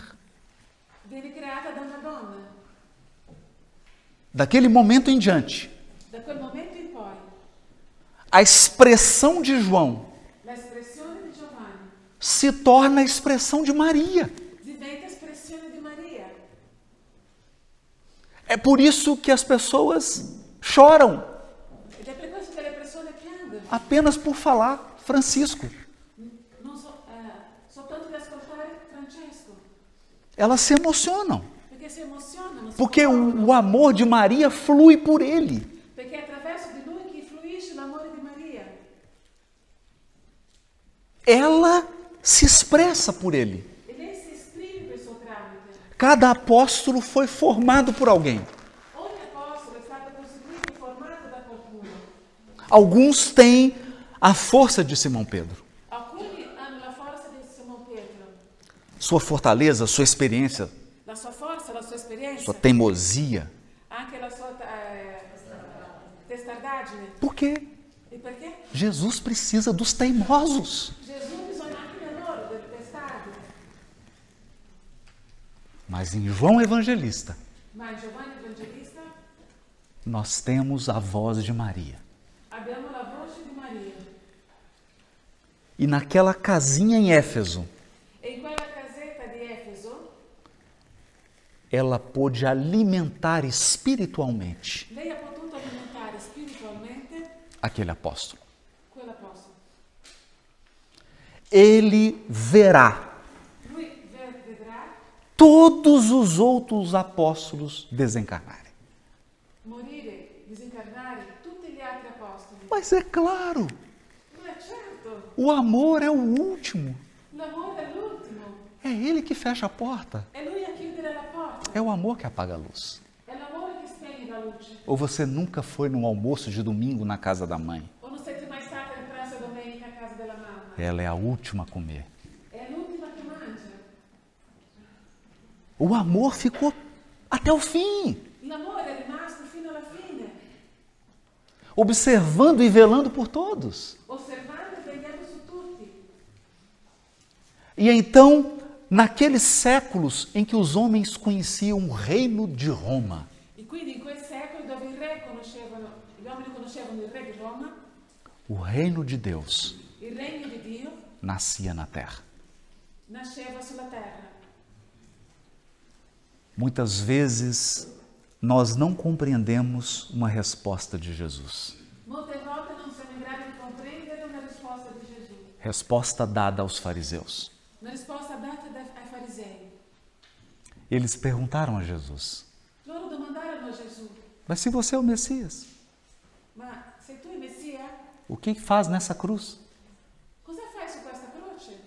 viene creata da una donna. Daquele momento em diante, Da quel momento in poi, a expressão de João l'espressione di Giovanni se torna a expressão de Maria. diventa espressione di Maria. É por isso que as pessoas choram, Ed è per questo che le persone piangono, apenas por falar Francisco. soltanto di ascoltare Francesco, Elas se emocionam, perché si emozionano, si porque commuovono, o amor de Maria flui por ele. perché è attraverso di lui che fluisce l'amore di Maria. Ela se expressa por ele. E lei si esprime per suo tramite. Cada apóstolo foi formado por alguém. Ogni apostolo è stato costituito e formato da qualcuno. Alguns têm a força de Simão Pedro, Alcuni hanno la forza di Simon Pietro, sua fortaleza, sua experiência, la sua forza, la sua esperienza, sua teimosia. anche la sua testardaggine. Por quê? E perché? Jesus precisa dos teimosos. Gesù bisogna anche di loro, del testardo. Mas em João Evangelista, Ma in Giovanni Evangelista nós temos a voz de Maria. abbiamo la voce di Maria. E naquela casinha em Éfeso, E in quella casetta di Efeso, ela pôde alimentar espiritualmente lei ha potuto alimentare spiritualmente aquele apóstolo. quell'apostolo. Ele verá Lui vedrà todos os outros apóstolos desencarnarem. morire, disincarnare tutti gli altri apostoli. Mas é claro, Ma è certo, o amor é o último. l'amore è l'ultimo. É ele que fecha a porta. È lui a chiudere la porta. É o amor que apaga a luz. È l'amore che spegne la luce. Ou você nunca foi num almoço de domingo na casa da mãe? O non siete mai stati in pranzo domenica a casa della mamma. Ela é a última a comer. È l'ultima che mangia. O amor ficou até o fim, L'amore è rimasto fino alla fine, observando e velando por todos. osservando e vegliando su tutti. E então, naqueles séculos em que os homens conheciam o reino de Roma, E quindi in quel secolo dove gli uomini conoscevano il re di Roma, o reino de Deus il regno di Dio nascia na terra. nasceva sulla terra. Muitas vezes nós não compreendemos uma resposta de Jesus. Molte volte non siamo in grado di comprendere una risposta di Gesù, Resposta dada aos fariseus. una risposta data ai farisei. Eles perguntaram a Jesus: Loro domandarono a Gesù, mas se você é o Messias, ma sei tu il Messia? o que faz nessa cruz? Cosa fai su questa croce?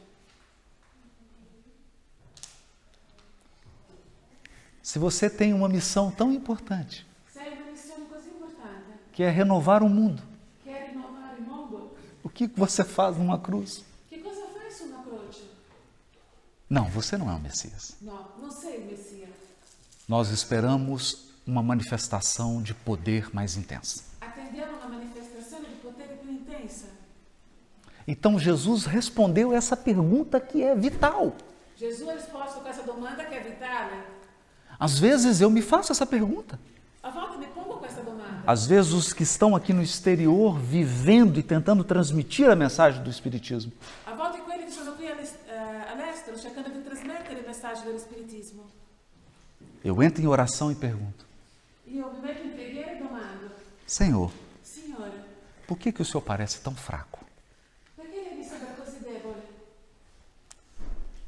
Se você tem uma missão tão importante, Se hai una missione così importante, que é renovar o mundo, che è rinnovare il mondo, o que você faz numa cruz? che cosa fai su una croce? Não, você não é o Messias. No, non sei il Messia. Nós esperamos uma manifestação de poder mais intensa. Attendiamo una manifestazione di potere più intensa. Então Jesus respondeu essa pergunta que é vital. Gesù ha risposto a questa domanda che è vitale. Às vezes eu me faço essa pergunta. A volte mi pongo questa domanda. Às vezes os que estão aqui no exterior vivendo e tentando transmitir a mensagem do Espiritismo. A volte quelli che sono qui all'estero cercando di trasmettere il messaggio dello spiritismo. Eu entro em oração e pergunto: Io mi metto in preghiera e domando, Senhor, Signore, por que o Senhor parece tão fraco? perché lei mi sembra così debole?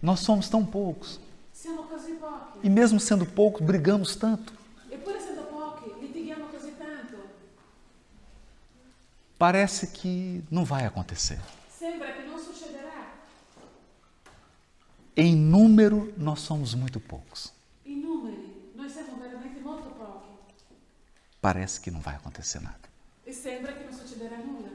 Nós somos tão poucos. Siamo così pochi. E mesmo sendo poucos, brigamos tanto. Eppure essendo pochi, Parece que não vai acontecer. sembra che non succederà. Em número, nós somos muito poucos. I numeri, noi siamo veramente molto pochi Parece que não vai acontecer nada. e sembra che non succederà nulla.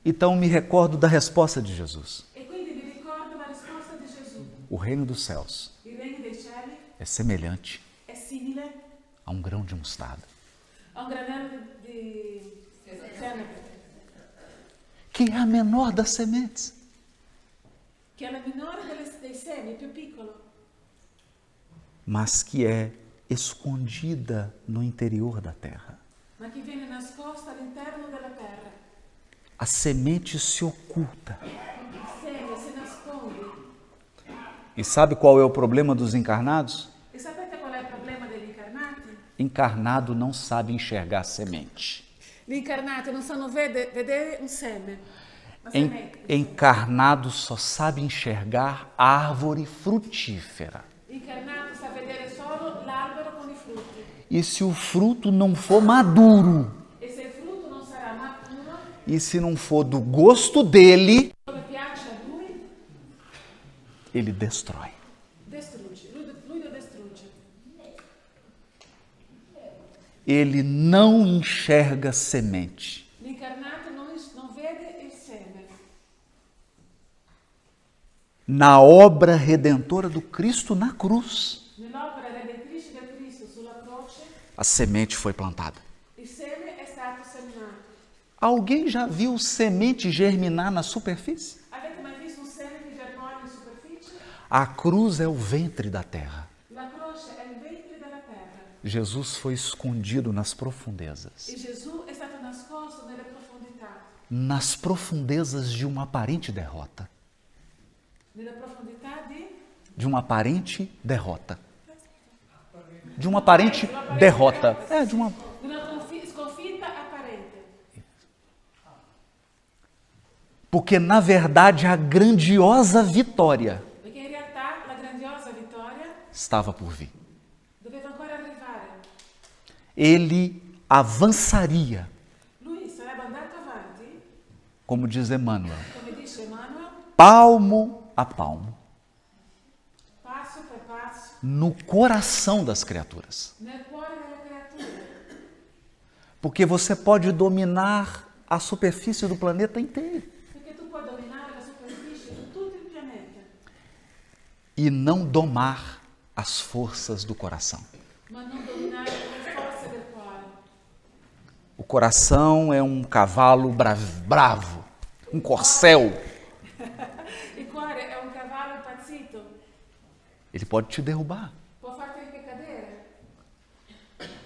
Então me recordo da resposta de Jesus. E quindi vi ricordo la risposta di Gesù. O reino dos céus Il regno dei cieli é semelhante è simile a um grão de mostarda, a un granello di senape, que é a menor das sementes, che è la minore dei semi, è più piccolo, mas que é escondida no interior da terra. ma che viene nascosta all'interno della terra. A semente se oculta. Il seme si nasconde. E sabe qual é o problema dos encarnados? E sapete qual è il problema degli incarnati? Encarnado não sabe enxergar semente. Gli incarnati non sanno vedere un seme. Una semente. Encarnado só sabe enxergar árvore frutífera. L'incarnato sa vedere solo l'albero con i frutti. E se o fruto não for maduro, E se il frutto non sarà maturo, e se não for do gosto dele, come piace a lui, ele destrói. distrugge. Lui lo distrugge. Ele não enxerga semente. L'incarnato non vede il seme. Na obra redentora do Cristo na cruz, Nell'opera redentrice del Cristo sulla croce, a semente foi plantada. il seme è stato seminato. Alguém já viu semente germinar na superfície? Avete mai visto un seme che germoglio in superficie? A cruz é o ventre da terra. La croce è il ventre della terra. Jesus foi escondido nas profundezas. E Gesù è stato nascosto nelle profondità. Nas profundezas de uma aparente derrota. Nelle profondità De uma aparente derrota. De uma aparente derrota. De uma... una sconfitta apparente. Porque, na verdade, a grandiosa vitória Perché in realtà la grandiosa vittoria estava por vir. doveva ancora arrivare. Ele avançaria, Lui sarebbe andato avanti, como diz Emmanuel, come dice Emmanuel, palmo a palmo, passo per passo, no coração das criaturas. nel cuore delle creature. Porque você pode dominar a superfície do planeta inteiro Perché tu puoi dominare la superficie di tutto il pianeta, e não domar as forças do coração. ma non dominare le forze del cuore. O coração é um cavalo bravo, um corcel. Il cuore è un cavallo impazzito, Ele pode te derrubar. può farti anche cadere.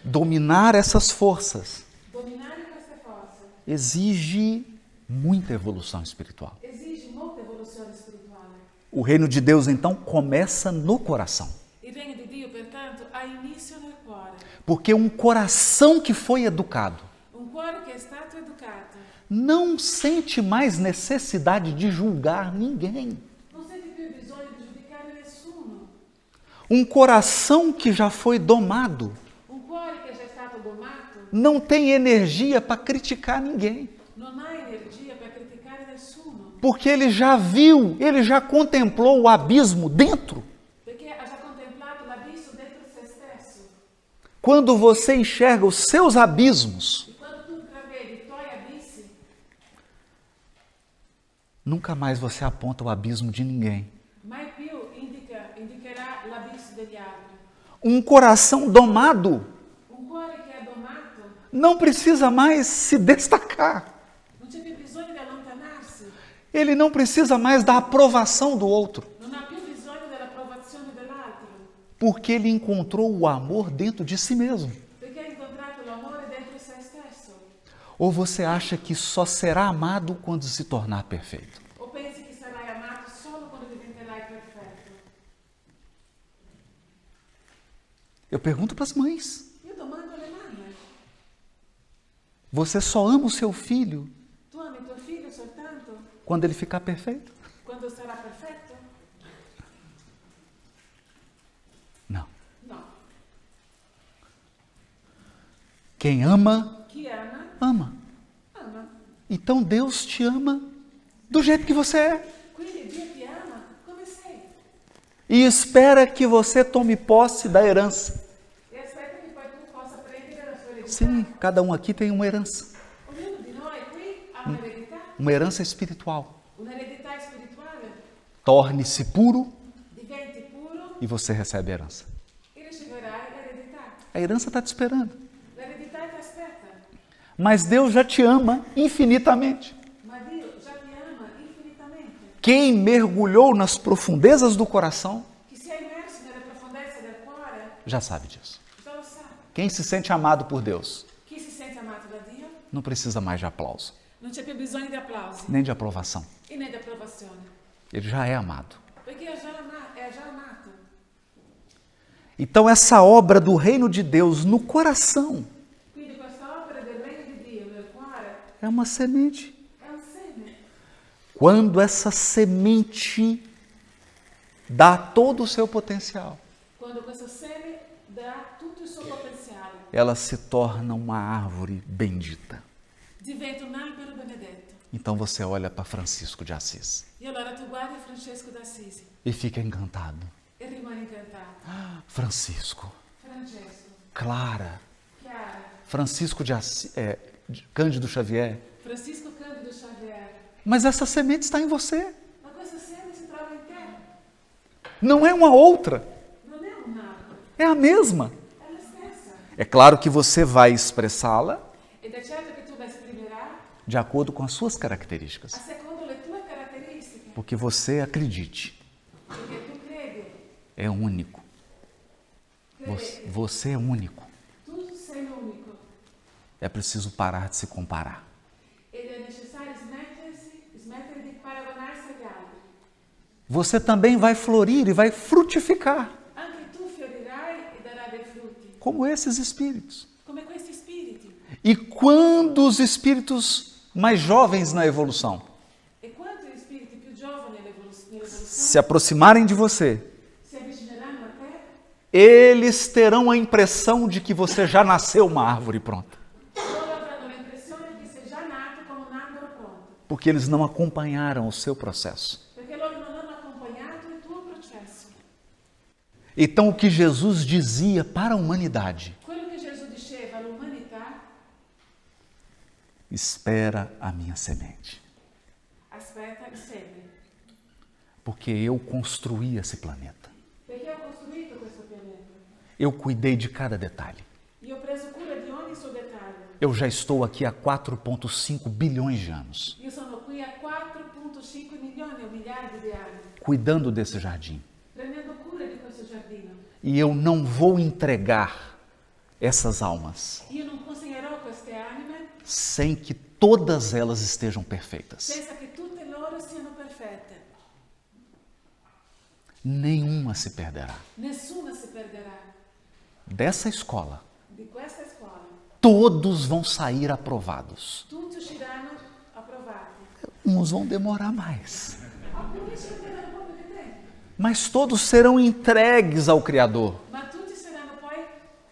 Dominar essas forças Dominare queste forze exige muita evolução espiritual. esige molta evoluzione spirituale. O reino de Deus, então, começa no coração. Il regno di Dio, pertanto, ha inizio nel cuore. Porque um coração que foi educado Un cuore che è stato educato não sente mais necessidade de julgar ninguém. non sente più il bisogno di giudicare nessuno. Um coração que já foi domado Un cuore che è già stato domato não tem energia para criticar ninguém. non ha energia per criticare nessuno, Porque ele já viu, ele já contemplou o abismo dentro. perché ha già contemplato l'abisso dentro se stesso. Quando você enxerga os seus abismos, E quando tu intravedi i tuoi abissi, nunca mais você aponta o abismo de ninguém. mai più indicherà l'abisso degli altri. Um coração domado Un cuore che è domato não precisa mais se destacar. non c'è più bisogno di allontanarsi, Ele não precisa mais da aprovação do outro, non ha più bisogno dell'approvazione dell'altro, porque ele encontrou o amor dentro de si mesmo. perché ha incontrato l'amore dentro se stesso. Ou você acha que só será amado quando se tornar perfeito? O pensi che sarai amato solo quando diventerai perfetto? Eu pergunto para as mães. Io domando alle mamme, Você só ama o seu filho tu ami tuo figlio soltanto quando ele ficar perfeito? quando sarà perfetto? Não. No. Quem ama, Chi ama, ama. ama. Então Deus te ama do jeito que você é. Quindi Dio ti ama come sei. E espera que você tome posse da herança. E aspetta che poi tu possa prendere la sua eredità. Sim, cada um aqui tem uma herança. Ognuno di noi qui ha un'eredità, Uma herança espiritual. un'eredità spirituale. Torne-se puro Diventi puro e você recebe a herança. e riceverai l'eredità. A herança está te esperando. L'eredità ti aspetta. Mas Deus já te ama infinitamente. Ma Dio già ti ama infinitamente. Quem mergulhou nas profundezas do coração Chi si è immerso nelle profondezze del cuore já sabe disso. già lo sa. Quem se sente amado por Deus Chi si sente amato da Dio não precisa mais de aplauso, non c'è più bisogno di applausi nem de aprovação. e né di approvazione. Ele já é amado. Perché è già amato. Então, essa obra do reino de Deus no coração Quindi questa opera del regno di Dio nel cuore é uma semente. è un seme. Quando essa semente dá todo o seu potencial, Quando questo seme dà tutto il suo potenziale, ela se torna uma árvore bendita. diventa un albero benedetto. Então você olha para Francisco de Assis E allora tu guardi Francesco d'Assisi e fica encantado. e rimani incantato. Francisco, Francesco, Clara, Chiara, Francisco de Assis, Cândido Xavier. Francisco Cândido Xavier. Mas essa semente está em você. Ma questo seme si trova in te. Não é uma outra, Non è un albero, é a mesma. è la stessa. É claro que você vai expressá-la Ed è certo che tu la esprimerai de acordo com as suas características. a secondo le tue caratteristiche. Porque você acredite, Perché tu credi, é único. Você é único. tu sei unico. É preciso parar de se comparar. Ed è necessario smettere di paragonarsi agli altri. Você também vai florir e vai frutificar, Anche tu fiorirai e darai dei frutti, como esses espíritos. come questi spiriti. E quando os espíritos mais jovens na evolução E quando gli spiriti più giovani nell'evoluzione se aproximarem de você, si avvicineranno a te, eles terão a impressão de que você já nasceu uma árvore pronta. loro avranno l'impressione che sei già nato come un albero pronto, Porque eles não acompanharam o seu processo. perché loro non hanno accompagnato il tuo processo. Então, o que Jesus dizia para a humanidade: Quello che Gesù diceva all'umanità, espera a minha semente, aspetta il seme, porque eu construí esse planeta. perché ho costruito questo pianeta. Eu cuidei de cada detalhe. Io ho preso cura di ogni suo dettaglio. Eu já estou aqui há 4,5 bilhões de anos, Io sono qui a 4,5 milioni o miliardi di anni, cuidando desse jardim. prendendo cura di questo giardino. E eu não vou entregar essas almas Io non consegnerò queste anime sem que todas elas estejam perfeitas. senza che tutte loro siano perfette. Nenhuma se perderá. Nessuna si perderà. Dessa escola, Di questa scuola todos vão sair aprovados. tutti usciranno approvati. Uns vão demorar mais, Alcuni ci metteranno un po' più di tempo, mas todos serão entregues ao Criador, ma tutti saranno poi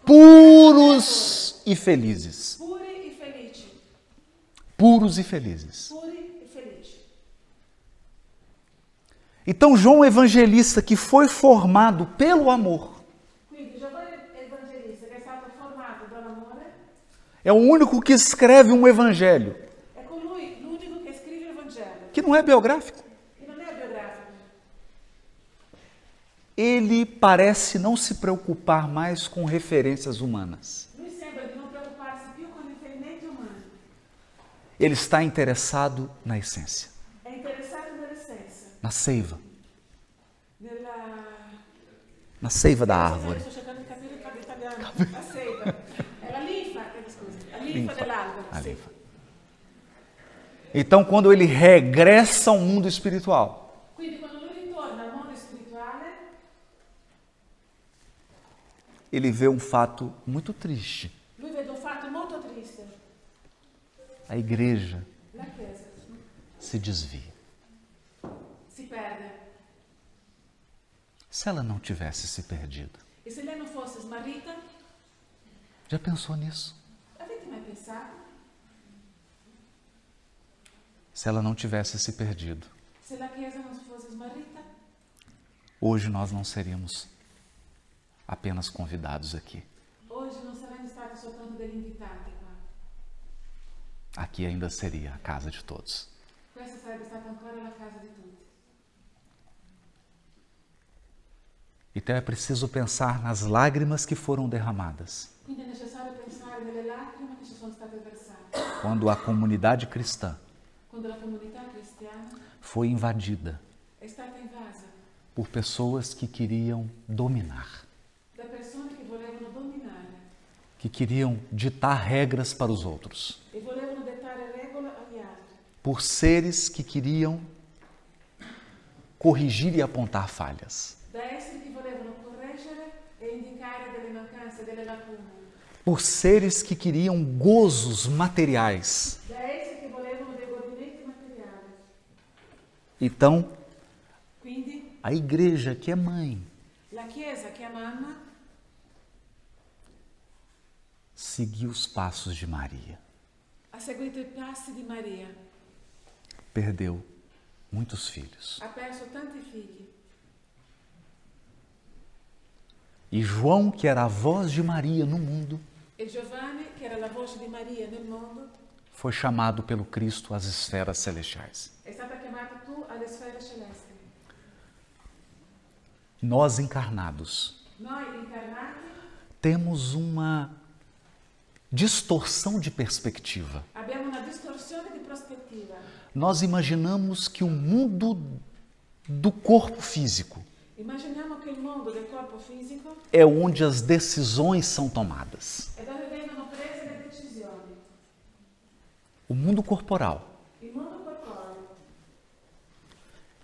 puros e felizes. puri e felici. Puros e felizes. Puri e felici. Então, João Evangelista, que foi formado pelo amor, Quindi Giovanni Evangelista, che è stato formato dall'amore, é o único que escreve um evangelho, è colui l'unico che scrive il Vangelo, que não é biográfico. che non è biografico. Ele parece não se preocupar mais com referências humanas. Lui sembra di non preoccuparsi più con riferimenti umani. Ele está interessado na essência, È interessato nell'essenza, na seiva, nella... na seiva da árvore. Sto cercando di capire il parlo italiano. La seiva. È la linfa, scusi, la linfa dell'albero. A Sì. linfa. Então, quando ele regressa ao mundo espiritual, Quindi quando lui ritorna al mondo spirituale, ele vê um fato muito triste. lui vede un fatto molto triste. A igreja La Chiesa se desvia. si perde. Se ela não tivesse se perdido, E se lei non fosse smarrita, já pensou nisso? avete mai pensato? se ela não tivesse se perdido, se la Chiesa non si fosse smarrita, hoje nós não seríamos apenas convidados aqui. oggi non saremmo stati soltanto degli invitati qua. Aqui ainda seria a casa de todos. Questa sarebbe stata ancora la casa di tutti. Então é preciso pensar nas lágrimas que foram derramadas Quindi è necessario pensare nelle lacrime che ci sono state versate quando a comunidade cristã quando la comunità cristiana foi invadida è stata invasa por pessoas que queriam dominar, da persone che volevano dominare que queriam ditar regras para os outros, e volevano dettare regole agli altri, por seres que queriam corrigir e apontar falhas, da esseri che volevano correggere e indicare delle mancanze, delle lacune, por seres que queriam gozos materiais. da esseri che volevano dei godimenti materiali. Então, Quindi a igreja, que é mãe, la Chiesa, che è mamma, seguiu os passos de Maria. ha seguito i passi di Maria, Perdeu muitos filhos. ha perso tanti figli. E João, que era a voz de Maria no mundo, E Giovanni, che era la voce di Maria nel mondo, foi chamado pelo Cristo às esferas celestiais. è stata chiamata tu alle sfere celesti. Nós encarnados Noi incarnati temos uma distorção de perspectiva. abbiamo una distorsione di prospettiva. Nós imaginamos que o mundo do corpo físico Immaginiamo che il mondo del corpo fisico é onde as decisões são tomadas. è dove vengono prese le decisioni. O mundo corporal Il mondo corporeo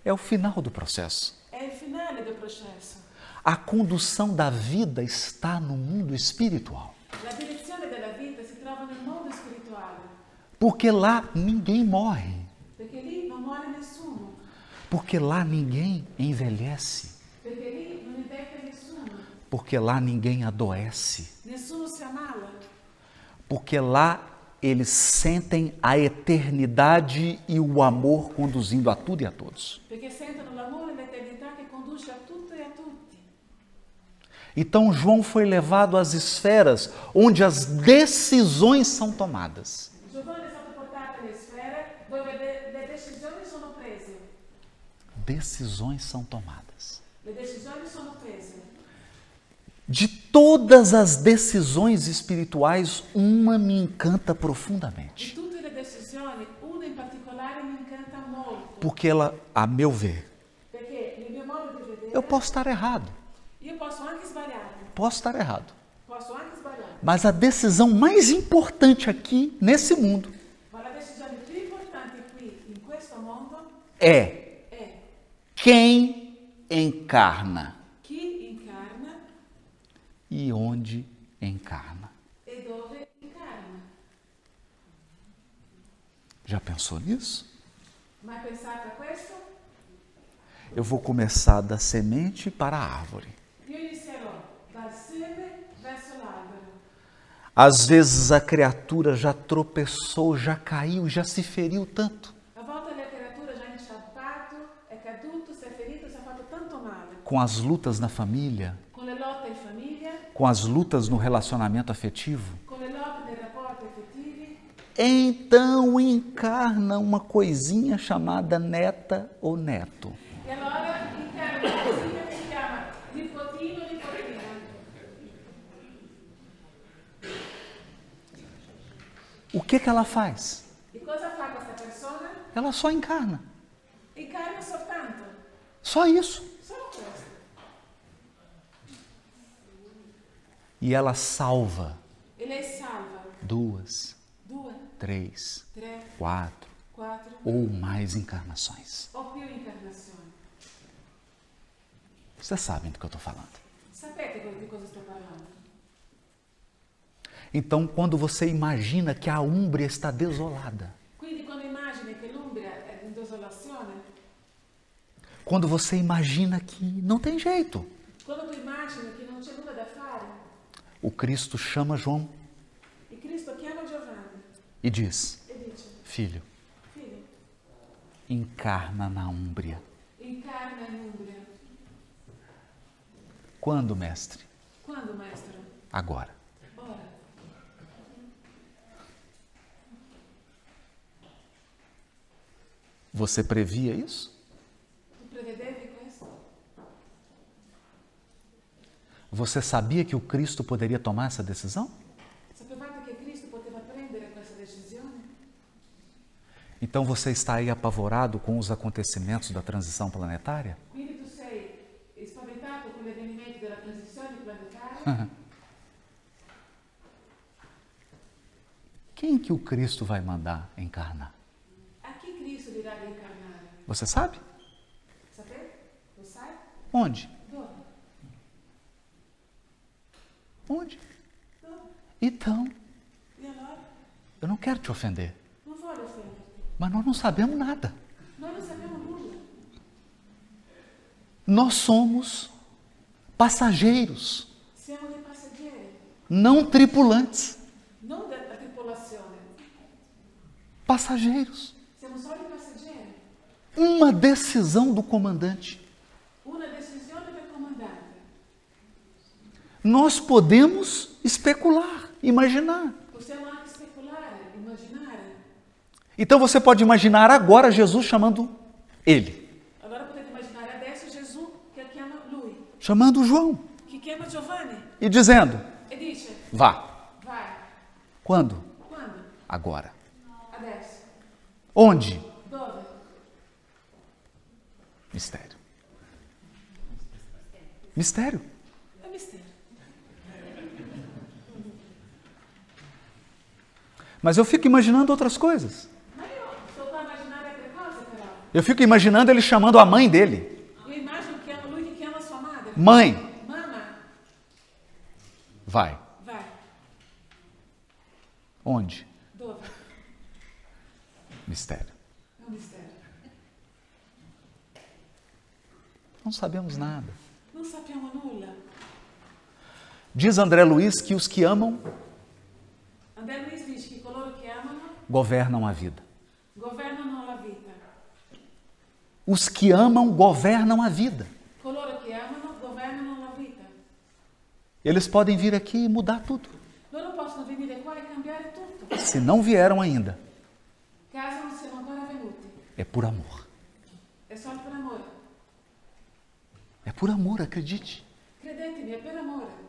é o final do processo. è il finale del processo. A condução da vida está no mundo espiritual. La direzione della vita si trova nel mondo spirituale, Porque lá ninguém morre. perché lì non muore nessuno, Porque lá ninguém envelhece. perché lì non invecchia nessuno, Porque lá ninguém adoece. nessuno si ammala, Porque lá eles sentem a eternidade e o amor conduzindo a tudo e a todos. perché sentono l'amore e l'eternità che conduce a tutto e a tutti. Então João foi levado às esferas onde as decisões são tomadas. Giovanni è stato portato alle sfere dove le decisioni sono prese. Decisões são tomadas. Le decisioni sono prese. De todas as decisões espirituais, uma me encanta Di profundamente. tutte le decisioni, una in particolare mi incanta molto, Porque ela, a meu ver, perché nel mio modo di vedere eu posso estar errado. io posso anche sbagliare, Posso estar errado. posso anche sbagliare, Mas a decisão mais importante aqui, nesse mundo, ma la decisione più importante qui, in questo mondo, é è quem encarna chi incarna e onde encarna. e dove incarna. Já pensou nisso? Mai pensato a questo? Eu vou começar da semente para a árvore. Io inizierò dal seme verso l'albero. Às vezes a criatura já tropeçou, já caiu, já se feriu tanto A volte la creatura già inciampato, è caduto, si è ferito, si è fatto tanto male. com as lutas na família, Con le lotte in famiglia, com as lutas no relacionamento afetivo. con le lotte nei rapporti affettivi, Então encarna uma coisinha chamada neta ou neto. e allora incarna una cosina che si chiama nipotino, nipotina. O que ela faz? E cosa fa questa persona? Ela só encarna. Incarna soltanto, Só isso. solo questo. E ela salva E lei salva 2, 2, 3, 3, 4 4 ou mais encarnações. o più incarnazioni. Vocês sabem do que eu estou falando. Sapete di cosa sto parlando? Então, quando você imagina que a Úmbria está desolada, Quindi quando immagini che l'Umbria è in desolazione, quando você imagina que não tem jeito, quando tu immagini che non c'è nulla da fare, o Cristo chama João il Cristo chiama Giovanni e diz: e dice: Filho, figlio, encarna na Úmbria. Incarna in Umbria. Quando, mestre? Quando, maestro? Agora. Ora. Você previa isso? Tu prevedevi questo? Você sabia que o Cristo poderia tomar essa decisão? Sapevate che Cristo poteva prendere questa decisione? Então você está aí apavorado com os acontecimentos da transição planetária? Quindi tu sei spaventato con gli avvenimenti della transizione planetaria? Quem que o Cristo vai mandar encarnar? A chi Cristo dirà di incarnare? Você sabe? Sapete? Lo sai? Onde? Dove? Onde? Dove? Então, E allora? eu não quero te ofender, Non voglio offenderti. mas nós não sabemos nada. Noi non sappiamo nulla. Nós somos passageiros, Siamo dei passeggeri, não tripulantes. non della tripolazione. Passageiros. Siamo solo i passeggeri. Uma decisão do comandante. Una decisione del comandante. Nós podemos especular, imaginar. Possiamo anche speculare, immaginare. Então você pode imaginar agora Jesus chamando ele, Allora potete immaginare adesso Gesù che chiama lui, chamando João che chiama Giovanni e dizendo: e dice: vá. vai. Quando? Quando? Agora. Adesso. Onde? Dove? Mistério. Mistério. È mistero. Mas eu fico imaginando outras coisas. Ma io sto qua a immaginare altre cose però. Eu fico imaginando ele chamando a mãe dele. Io immagino che lui che chiama sua madre. Mãe, Mamma, vai. vai. Onde? Dove? Mistério. È un mistero. Não sabemos nada. Non sappiamo nulla. Diz André Luiz que os que amam André Luiz dice che coloro che amano governam a vida. governano la vita. Os que amam governam a vida. Coloro che amano governano la vita. Eles podem vir aqui e mudar tudo. Loro possono venire qua e cambiare tutto. Se não vieram ainda, Caso non siano ancora venuti. é por amor. È solo per amore. É por amor, acredite. Credetemi, è per amore.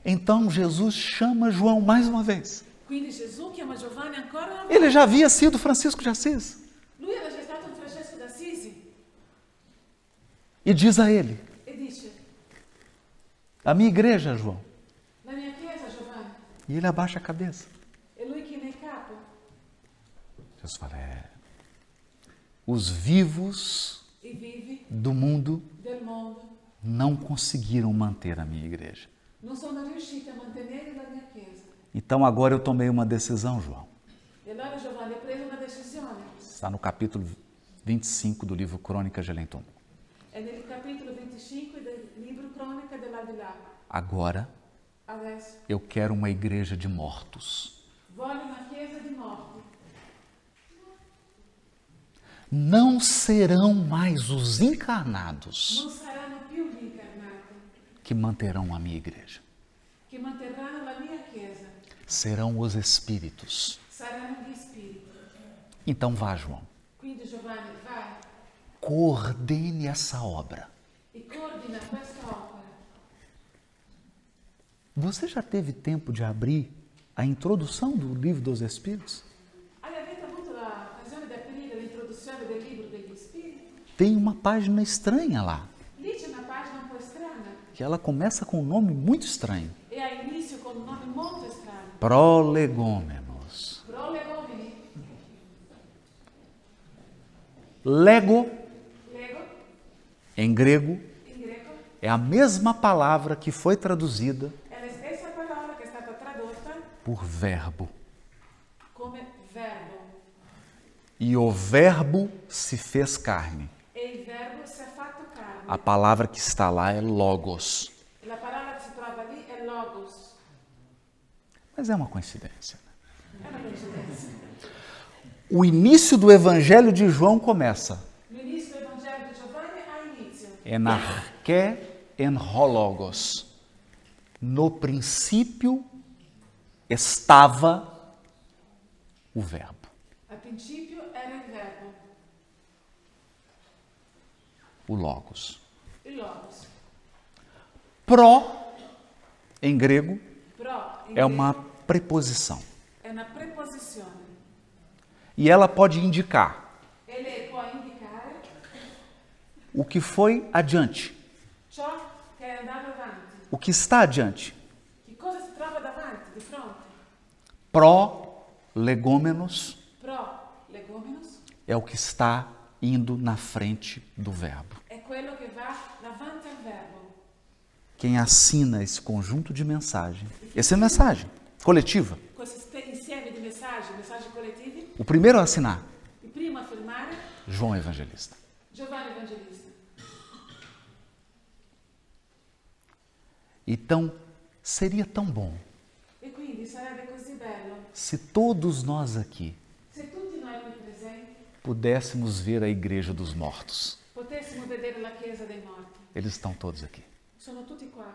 Então Jesus chama João mais uma vez. Quindi Gesù chiama Giovanni ancora una volta. Ele já havia sido Francisco de Assis. Lui era già stato un Francesco d'Assisi E diz a ele: e dice: a minha igreja, João. la mia chiesa, Giovanni. E ele abaixa a cabeça. E lui china il capo. Jesus fala: os vivos I vivi do mundo del mondo não conseguiram manter a minha igreja. non sono riusciti a mantenere la mia chiesa. Então agora eu tomei uma decisão, João. E allora Giovanni ha preso una decisione. Está no capítulo 25 do livro Crônicas de Além-Túmulo. È nel capitolo 25 del libro Cronaca dell'Aldilà. Agora Adesso eu quero uma igreja de mortos. voglio una chiesa di morti. Não serão mais os encarnados Non saranno più gli incarnati que manterão a minha igreja. che manterranno la mia chiesa. Serão os espíritos. Saranno gli spiriti. Então vá, João. Quindi Giovanni, vai Coordene essa obra. e coordina questa opera. Você já teve tempo de abrir a introdução do livro dos Espíritos? Avete avuto l'occasione di aprire l'introduzione del libro degli spiriti? Tem uma página estranha lá, Lì c'è una pagina un po' strana que ela começa com um nome muito estranho. e ha inizio con un nome molto strano. Prolegômenos. Prolegomeni. Lego, Lego, em grego, in greco, é a mesma palavra que foi traduzida è la stessa parola che è stata tradotta por verbo. come verbo. E o verbo se fez carne. E il verbo si è fatto carne. A palavra que está lá é logos. La parola che si trova lì è logos. Mas é uma coincidência. È una coincidenza. O início do Evangelho de João começa. L'inizio del Vangelo di Giovanni ha inizio. En arché en hologos. No princípio estava o Verbo. Al principio era il Verbo, O Logos. il Logos. Pró, em grego, Pro in é uma greco preposição. è una preposizione. E ela pode indicar E lei può indicare o que foi adiante, ciò che è andato avanti. o que está adiante. Che cosa si trova davanti, di fronte? Pró, legômenos, Pro legomenos é o que está indo na frente do Verbo. è quello che va davanti al Verbo. Quem assina esse conjunto de mensagem, essa é mensagem coletiva. Questo insieme di messaggi collettivi, O primeiro a assinar, il primo a firmare, João Evangelista. Giovanni Evangelista. Então, seria tão bom E quindi sarebbe così bello se todos nós aqui se tutti noi qui presenti pudéssemos ver a Igreja dos Mortos. potessimo vedere la Chiesa dei morti. Eles estão todos aqui. Sono tutti qua.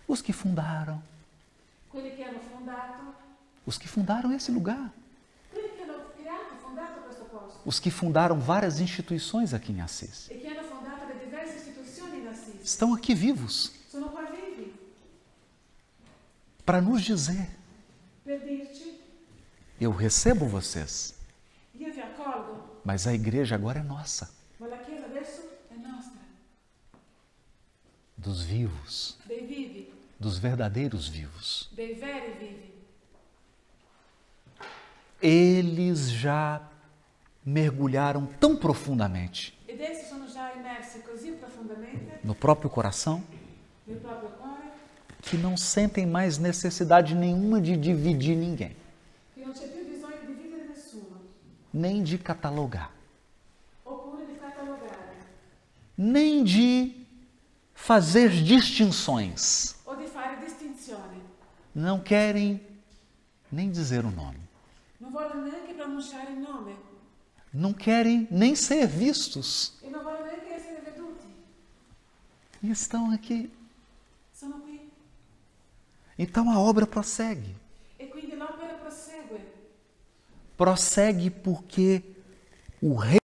Os que fundaram, Quelli che hanno fondato esse lugar. quelli che hanno creato, fondato questo posto Os que fundaram várias instituições aqui em Assis. e che hanno fondato le diverse istituzioni in Assisi. Estão aqui vivos Sono qua vivi para nos dizer: per dirci: eu recebo vocês, io vi accolgo, mas a igreja agora é nossa, ma la Chiesa adesso è nostra, dos vivos, dei vivi, dos verdadeiros vivos. dei veri vivi. Eles já mergulharam tão profundamente Ed essi sono già immersi così profondamente no próprio coração nel proprio cuore que não sentem mais necessidade nenhuma de dividir ninguém, che non c'è più bisogno di dividere nessuno, nem de catalogar, oppure di catalogare, nem de fazer distinções. o di fare distinzioni. Não querem nem dizer o nome. Non vogliono neanche pronunciare il nome Não querem nem ser vistos. e non vogliono neanche essere veduti. E estão aqui. Sono qui. Então a obra prossegue. E quindi l'opera prosegue. Prossegue porque o rei